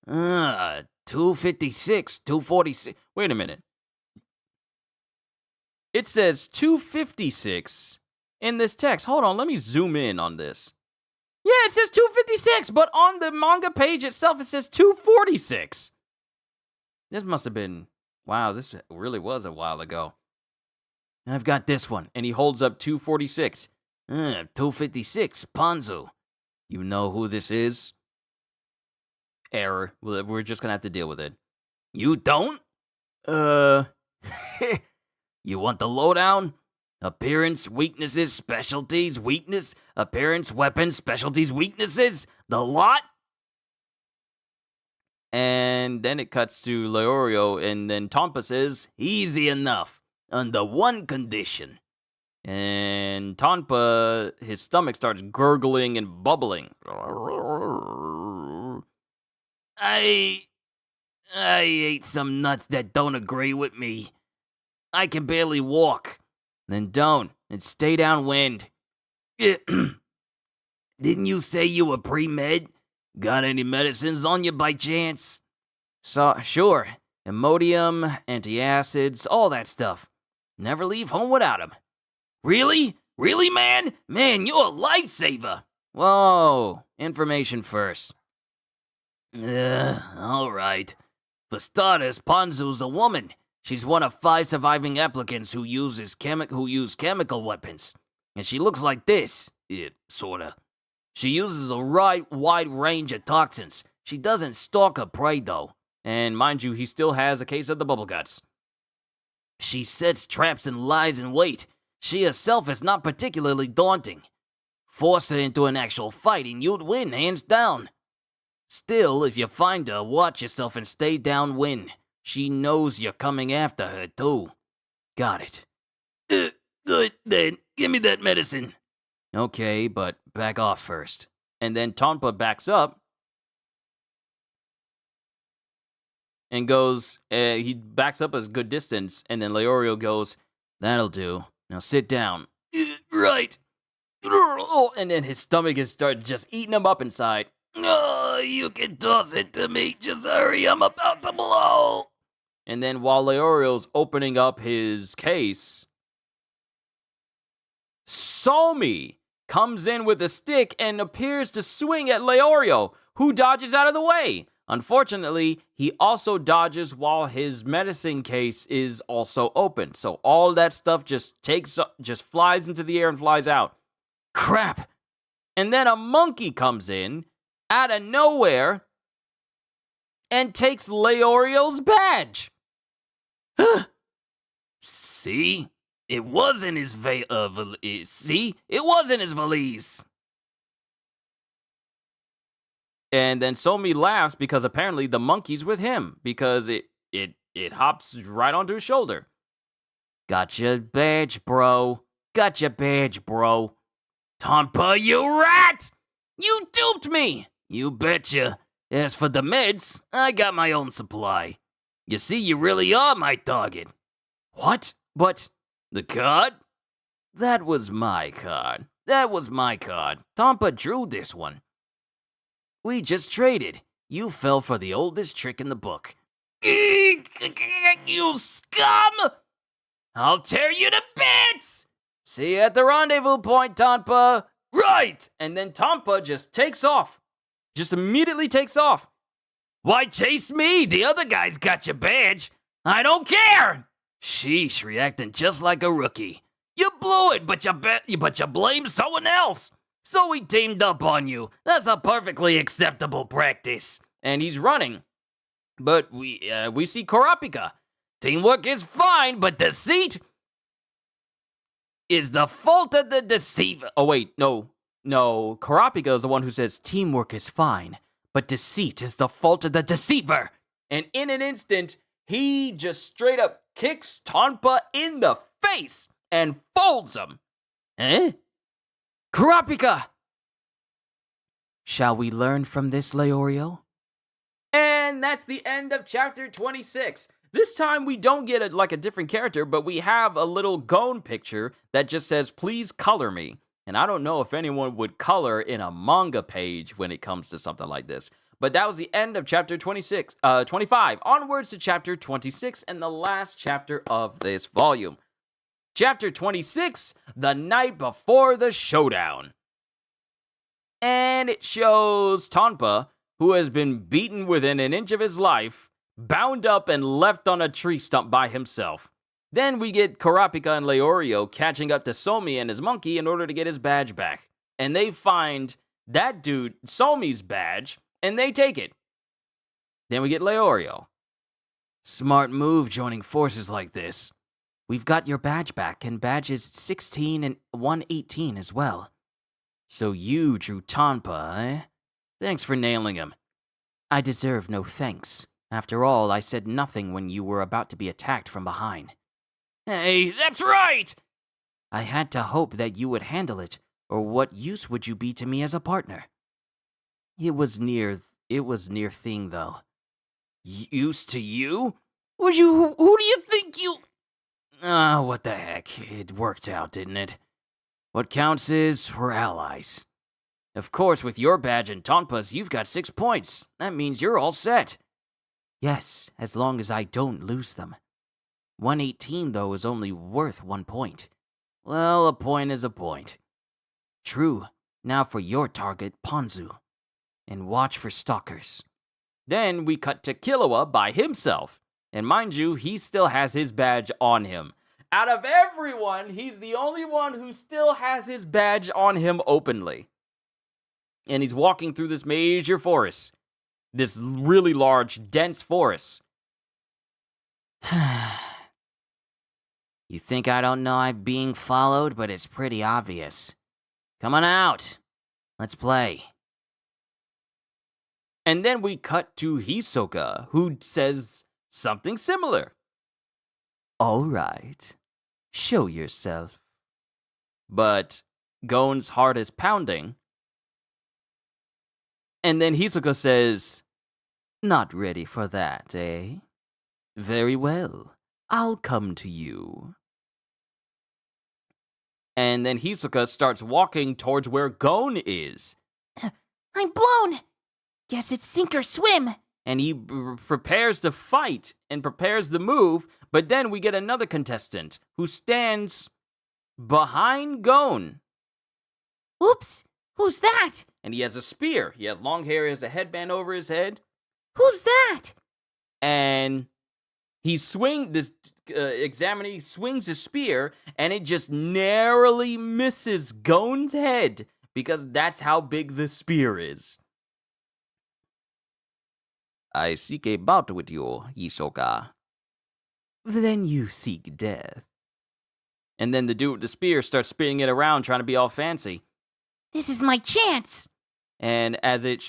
256, 246. Wait a minute. It says 256 in this text. Hold on, let me zoom in on this. Yeah, it says 256, but on the manga page itself, it says 246. This must have been... Wow, this really was a while ago. I've got this one, and he holds up 246. 256, Ponzu. You know who this is? Error. We're just gonna have to deal with it. You don't? You want the lowdown? Appearance, weaknesses, specialties, weakness, appearance, weapons, specialties, weaknesses, the lot? And then it cuts to Leorio, and then Tonpa says, easy enough, under one condition. And Tonpa, his stomach starts gurgling and bubbling. I ate some nuts that don't agree with me. I can barely walk. Then don't, and stay downwind. Didn't you say you were pre-med? Got any medicines on you by chance? So, sure. Imodium, antacids, all that stuff. Never leave home without them. Really? Really, man? Man, you're a lifesaver. Whoa, information first. All right. For starters, Ponzu's a woman. She's one of 5 surviving applicants who use chemical weapons. And she looks like this. Sorta. She uses a wide range of toxins. She doesn't stalk her prey, though. And mind you, he still has a case of the bubble guts. She sets traps and lies in wait. She herself is not particularly daunting. Force her into an actual fight and you'd win, hands down. Still, if you find her, watch yourself and stay downwind. She knows you're coming after her, too. Got it. Good, then. Give me that medicine. Okay, but back off first. And then Tonpa backs up and goes, he backs up a good distance, and then Leorio goes, that'll do. Now sit down. Right. And then his stomach is started just eating him up inside. Oh, you can toss it to me. Just hurry, I'm about to blow. And then while Leorio's opening up his case, Somi comes in with a stick and appears to swing at Leorio, who dodges out of the way. Unfortunately, he also dodges while his medicine case is also open. So all that stuff just flies into the air and flies out. Crap. And then a monkey comes in out of nowhere and takes Leorio's badge. See? It was in his it was in his valise. And then Somi laughs because apparently the monkey's with him because it hops right onto his shoulder. Got your badge, bro. Got your badge, bro. Tonpa, you rat! You duped me! You betcha. As for the meds, I got my own supply. You see, you really are my target. What? But the card? That was my card. That was my card. Tompa drew this one. We just traded. You fell for the oldest trick in the book. You scum! I'll tear you to bits! See you at the rendezvous point, Tompa. Right! And then Tompa just takes off. Just immediately takes off. Why chase me? The other guy's got your badge. I don't care! Sheesh, reacting just like a rookie. You blew it, but you blame someone else. So we teamed up on you. That's a perfectly acceptable practice. And he's running. But we see Kurapika. Teamwork is fine, but deceit is the fault of the deceiver. Oh, wait, no. Kurapika is the one who says teamwork is fine, but deceit is the fault of the deceiver. And in an instant, he just straight up kicks Tompa in the face and folds him. Eh? Kurapika! Shall we learn from this, Leorio? And that's the end of chapter 26. This time we don't get a different character, but we have a little Gon picture that just says, please color me. And I don't know if anyone would color in a manga page when it comes to something like this. But that was the end of chapter 25. Onwards to chapter 26 and the last chapter of this volume. Chapter 26, The Night Before the Showdown. And it shows Tompa, who has been beaten within an inch of his life, bound up and left on a tree stump by himself. Then we get Kurapika and Leorio catching up to Somi and his monkey in order to get his badge back. And they find that dude, Somi's badge, and they take it. Then we get Leorio. Smart move joining forces like this. We've got your badge back, and badges 16 and 118 as well. So you drew Tompa, eh? Thanks for nailing him. I deserve no thanks. After all, I said nothing when you were about to be attacked from behind. Hey, that's right! I had to hope that you would handle it, or what use would you be to me as a partner? It was near thing, though. Use to you? Who do you think you... what the heck. It worked out, didn't it? What counts is we're allies. Of course, with your badge and Tompa's, you've got 6 points. That means you're all set. Yes, as long as I don't lose them. 118, though, is only worth 1 point. Well, a point is a point. True. Now for your target, Ponzu. And watch for stalkers. Then we cut to Killua by himself. And mind you, he still has his badge on him. Out of everyone, he's the only one who still has his badge on him openly. And he's walking through this major forest. This really large, dense forest. You think I don't know I'm being followed, but it's pretty obvious. Come on out. Let's play. And then we cut to Hisoka, who says something similar. All right. Show yourself. But Gon's heart is pounding. And then Hisoka says, not ready for that, eh? Very well. I'll come to you. And then Hisoka starts walking towards where Gon is. I'm blown! Guess it's sink or swim. And he prepares to fight and prepares the move, but then we get another contestant who stands behind Gon. Oops, who's that? And he has a spear. He has long hair, he has a headband over his head. Who's that? And he examinee swings his spear, and it just narrowly misses Gon's head, because that's how big the spear is. I seek a bout with you, Hisoka. Then you seek death. And then the dude with the spear starts spinning it around, trying to be all fancy. This is my chance. And as it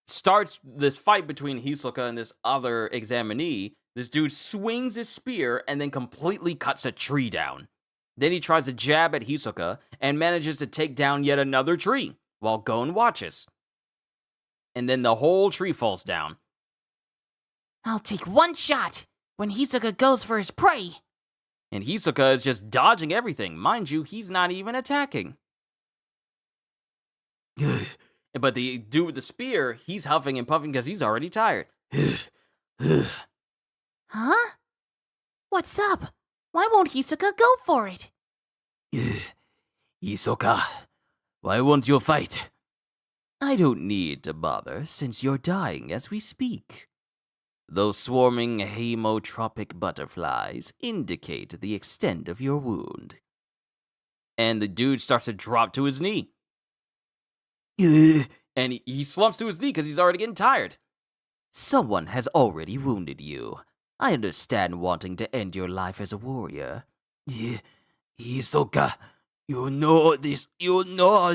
starts this fight between Hisoka and this other examinee, this dude swings his spear and then completely cuts a tree down. Then he tries to jab at Hisoka and manages to take down yet another tree, while Gon watches. And then the whole tree falls down. I'll take one shot when Hisoka goes for his prey. And Hisoka is just dodging everything. Mind you, he's not even attacking. But the dude with the spear, he's huffing and puffing because he's already tired. Huh? What's up? Why won't Hisoka go for it? Hisoka, why won't you fight? I don't need to bother since you're dying as we speak. Those swarming hemotropic butterflies indicate the extent of your wound. And the dude starts to drop to his knee. And he slumps to his knee because he's already getting tired. Someone has already wounded you. I understand wanting to end your life as a warrior. Hisoka, you know all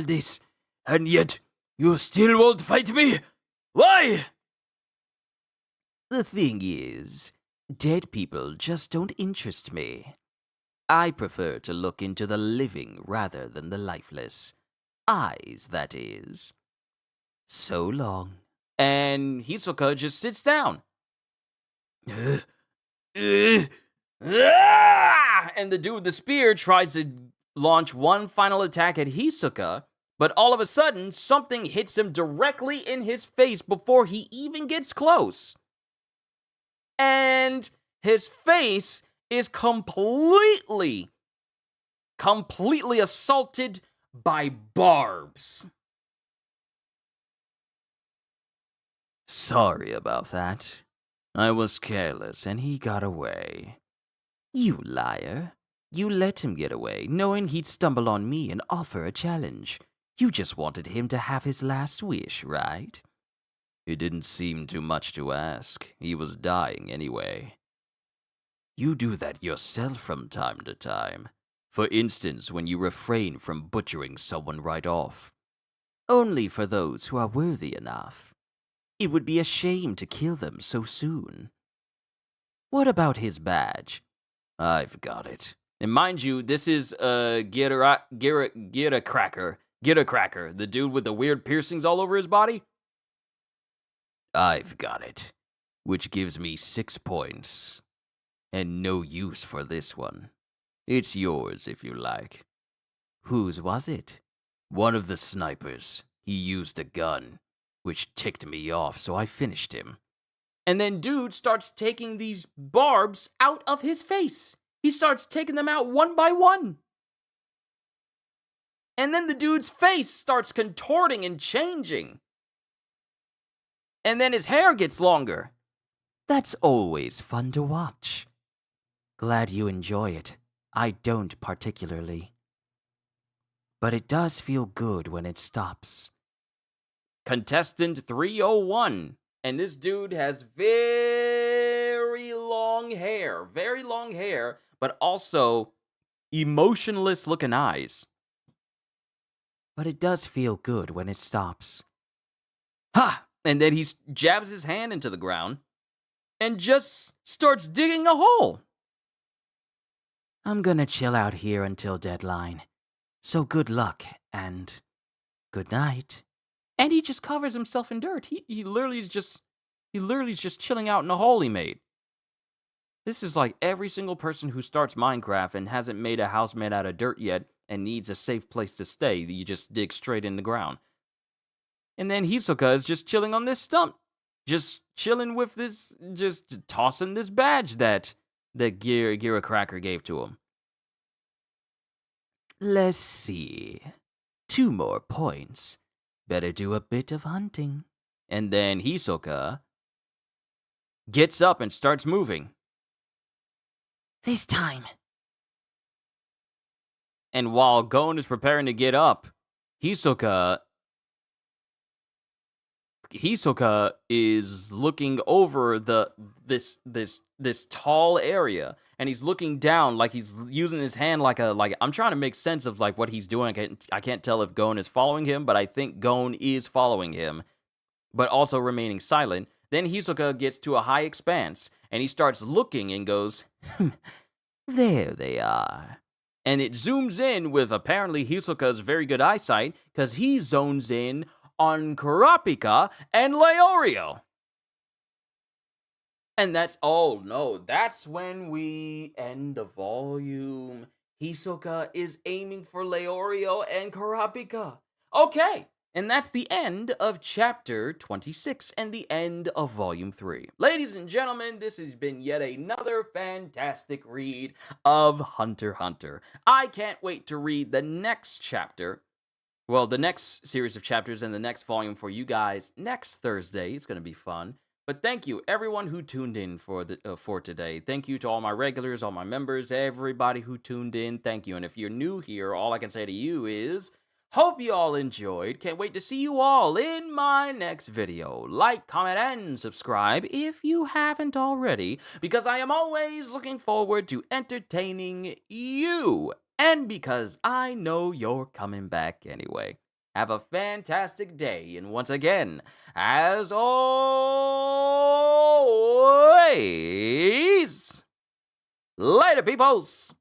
this, and yet you still won't fight me? Why? The thing is, dead people just don't interest me. I prefer to look into the living rather than the lifeless. Eyes, that is. So long. And Hisoka just sits down. And the dude with the spear tries to launch one final attack at Hisoka, but all of a sudden, something hits him directly in his face before he even gets close. And his face is completely assaulted by barbs. Sorry about that. I was careless and he got away. You liar. You let him get away, knowing he'd stumble on me and offer a challenge. You just wanted him to have his last wish, right? It didn't seem too much to ask. He was dying anyway. You do that yourself from time to time. For instance, when you refrain from butchering someone right off. Only for those who are worthy enough. It would be a shame to kill them so soon. What about his badge? I've got it. And mind you, this is Gira Cracker, the dude with the weird piercings all over his body. I've got it, which gives me 6 points. And no use for this one. It's yours if you like. Whose was it? One of the snipers. He used a gun, which ticked me off, so I finished him. And then dude starts taking these barbs out of his face. He starts taking them out one by one. And then the dude's face starts contorting and changing. And then his hair gets longer. That's always fun to watch. Glad you enjoy it. I don't particularly. But it does feel good when it stops. Contestant 301. And this dude has very long hair, but also emotionless looking eyes. But it does feel good when it stops. Ha! And then he jabs his hand into the ground and just starts digging a hole. I'm gonna chill out here until deadline. So good luck and good night. And he just covers himself in dirt. He literally is just chilling out in a hole he made. This is like every single person who starts Minecraft and hasn't made a house made out of dirt yet and needs a safe place to stay. You just dig straight in the ground. And then Hisoka is just chilling on this stump. Just chilling with this, just tossing this badge that Gira Cracker gave to him. Let's see. 2 more points. Better do a bit of hunting. And then Hisoka gets up and starts moving. This time. And while Gon is preparing to get up, Hisoka is looking over this tall area, and he's looking down like he's using his hand like I'm trying to make sense of like what he's doing. I can't tell if Gon is following him, but I think Gon is following him, but also remaining silent. Then Hisoka gets to a high expanse, and he starts looking and goes, There they are. And it zooms in with apparently Hisoka's very good eyesight, because he zones in on Kurapika and Leorio. And that's when we end the volume. Hisoka is aiming for Leorio and Kurapika. Okay, And that's the end of chapter 26 and the end of volume 3. Ladies and gentlemen, this has been yet another fantastic read of Hunter x Hunter. I can't wait to read the next chapter. Well, the next series of chapters and the next volume for you guys next Thursday. It's going to be fun. But thank you, everyone who tuned in for today. Thank you to all my regulars, all my members, everybody who tuned in. Thank you. And if you're new here, all I can say to you is, hope you all enjoyed. Can't wait to see you all in my next video. Like, comment, and subscribe if you haven't already, because I am always looking forward to entertaining you. And because I know you're coming back anyway. Have a fantastic day, and once again, as always, later, peoples!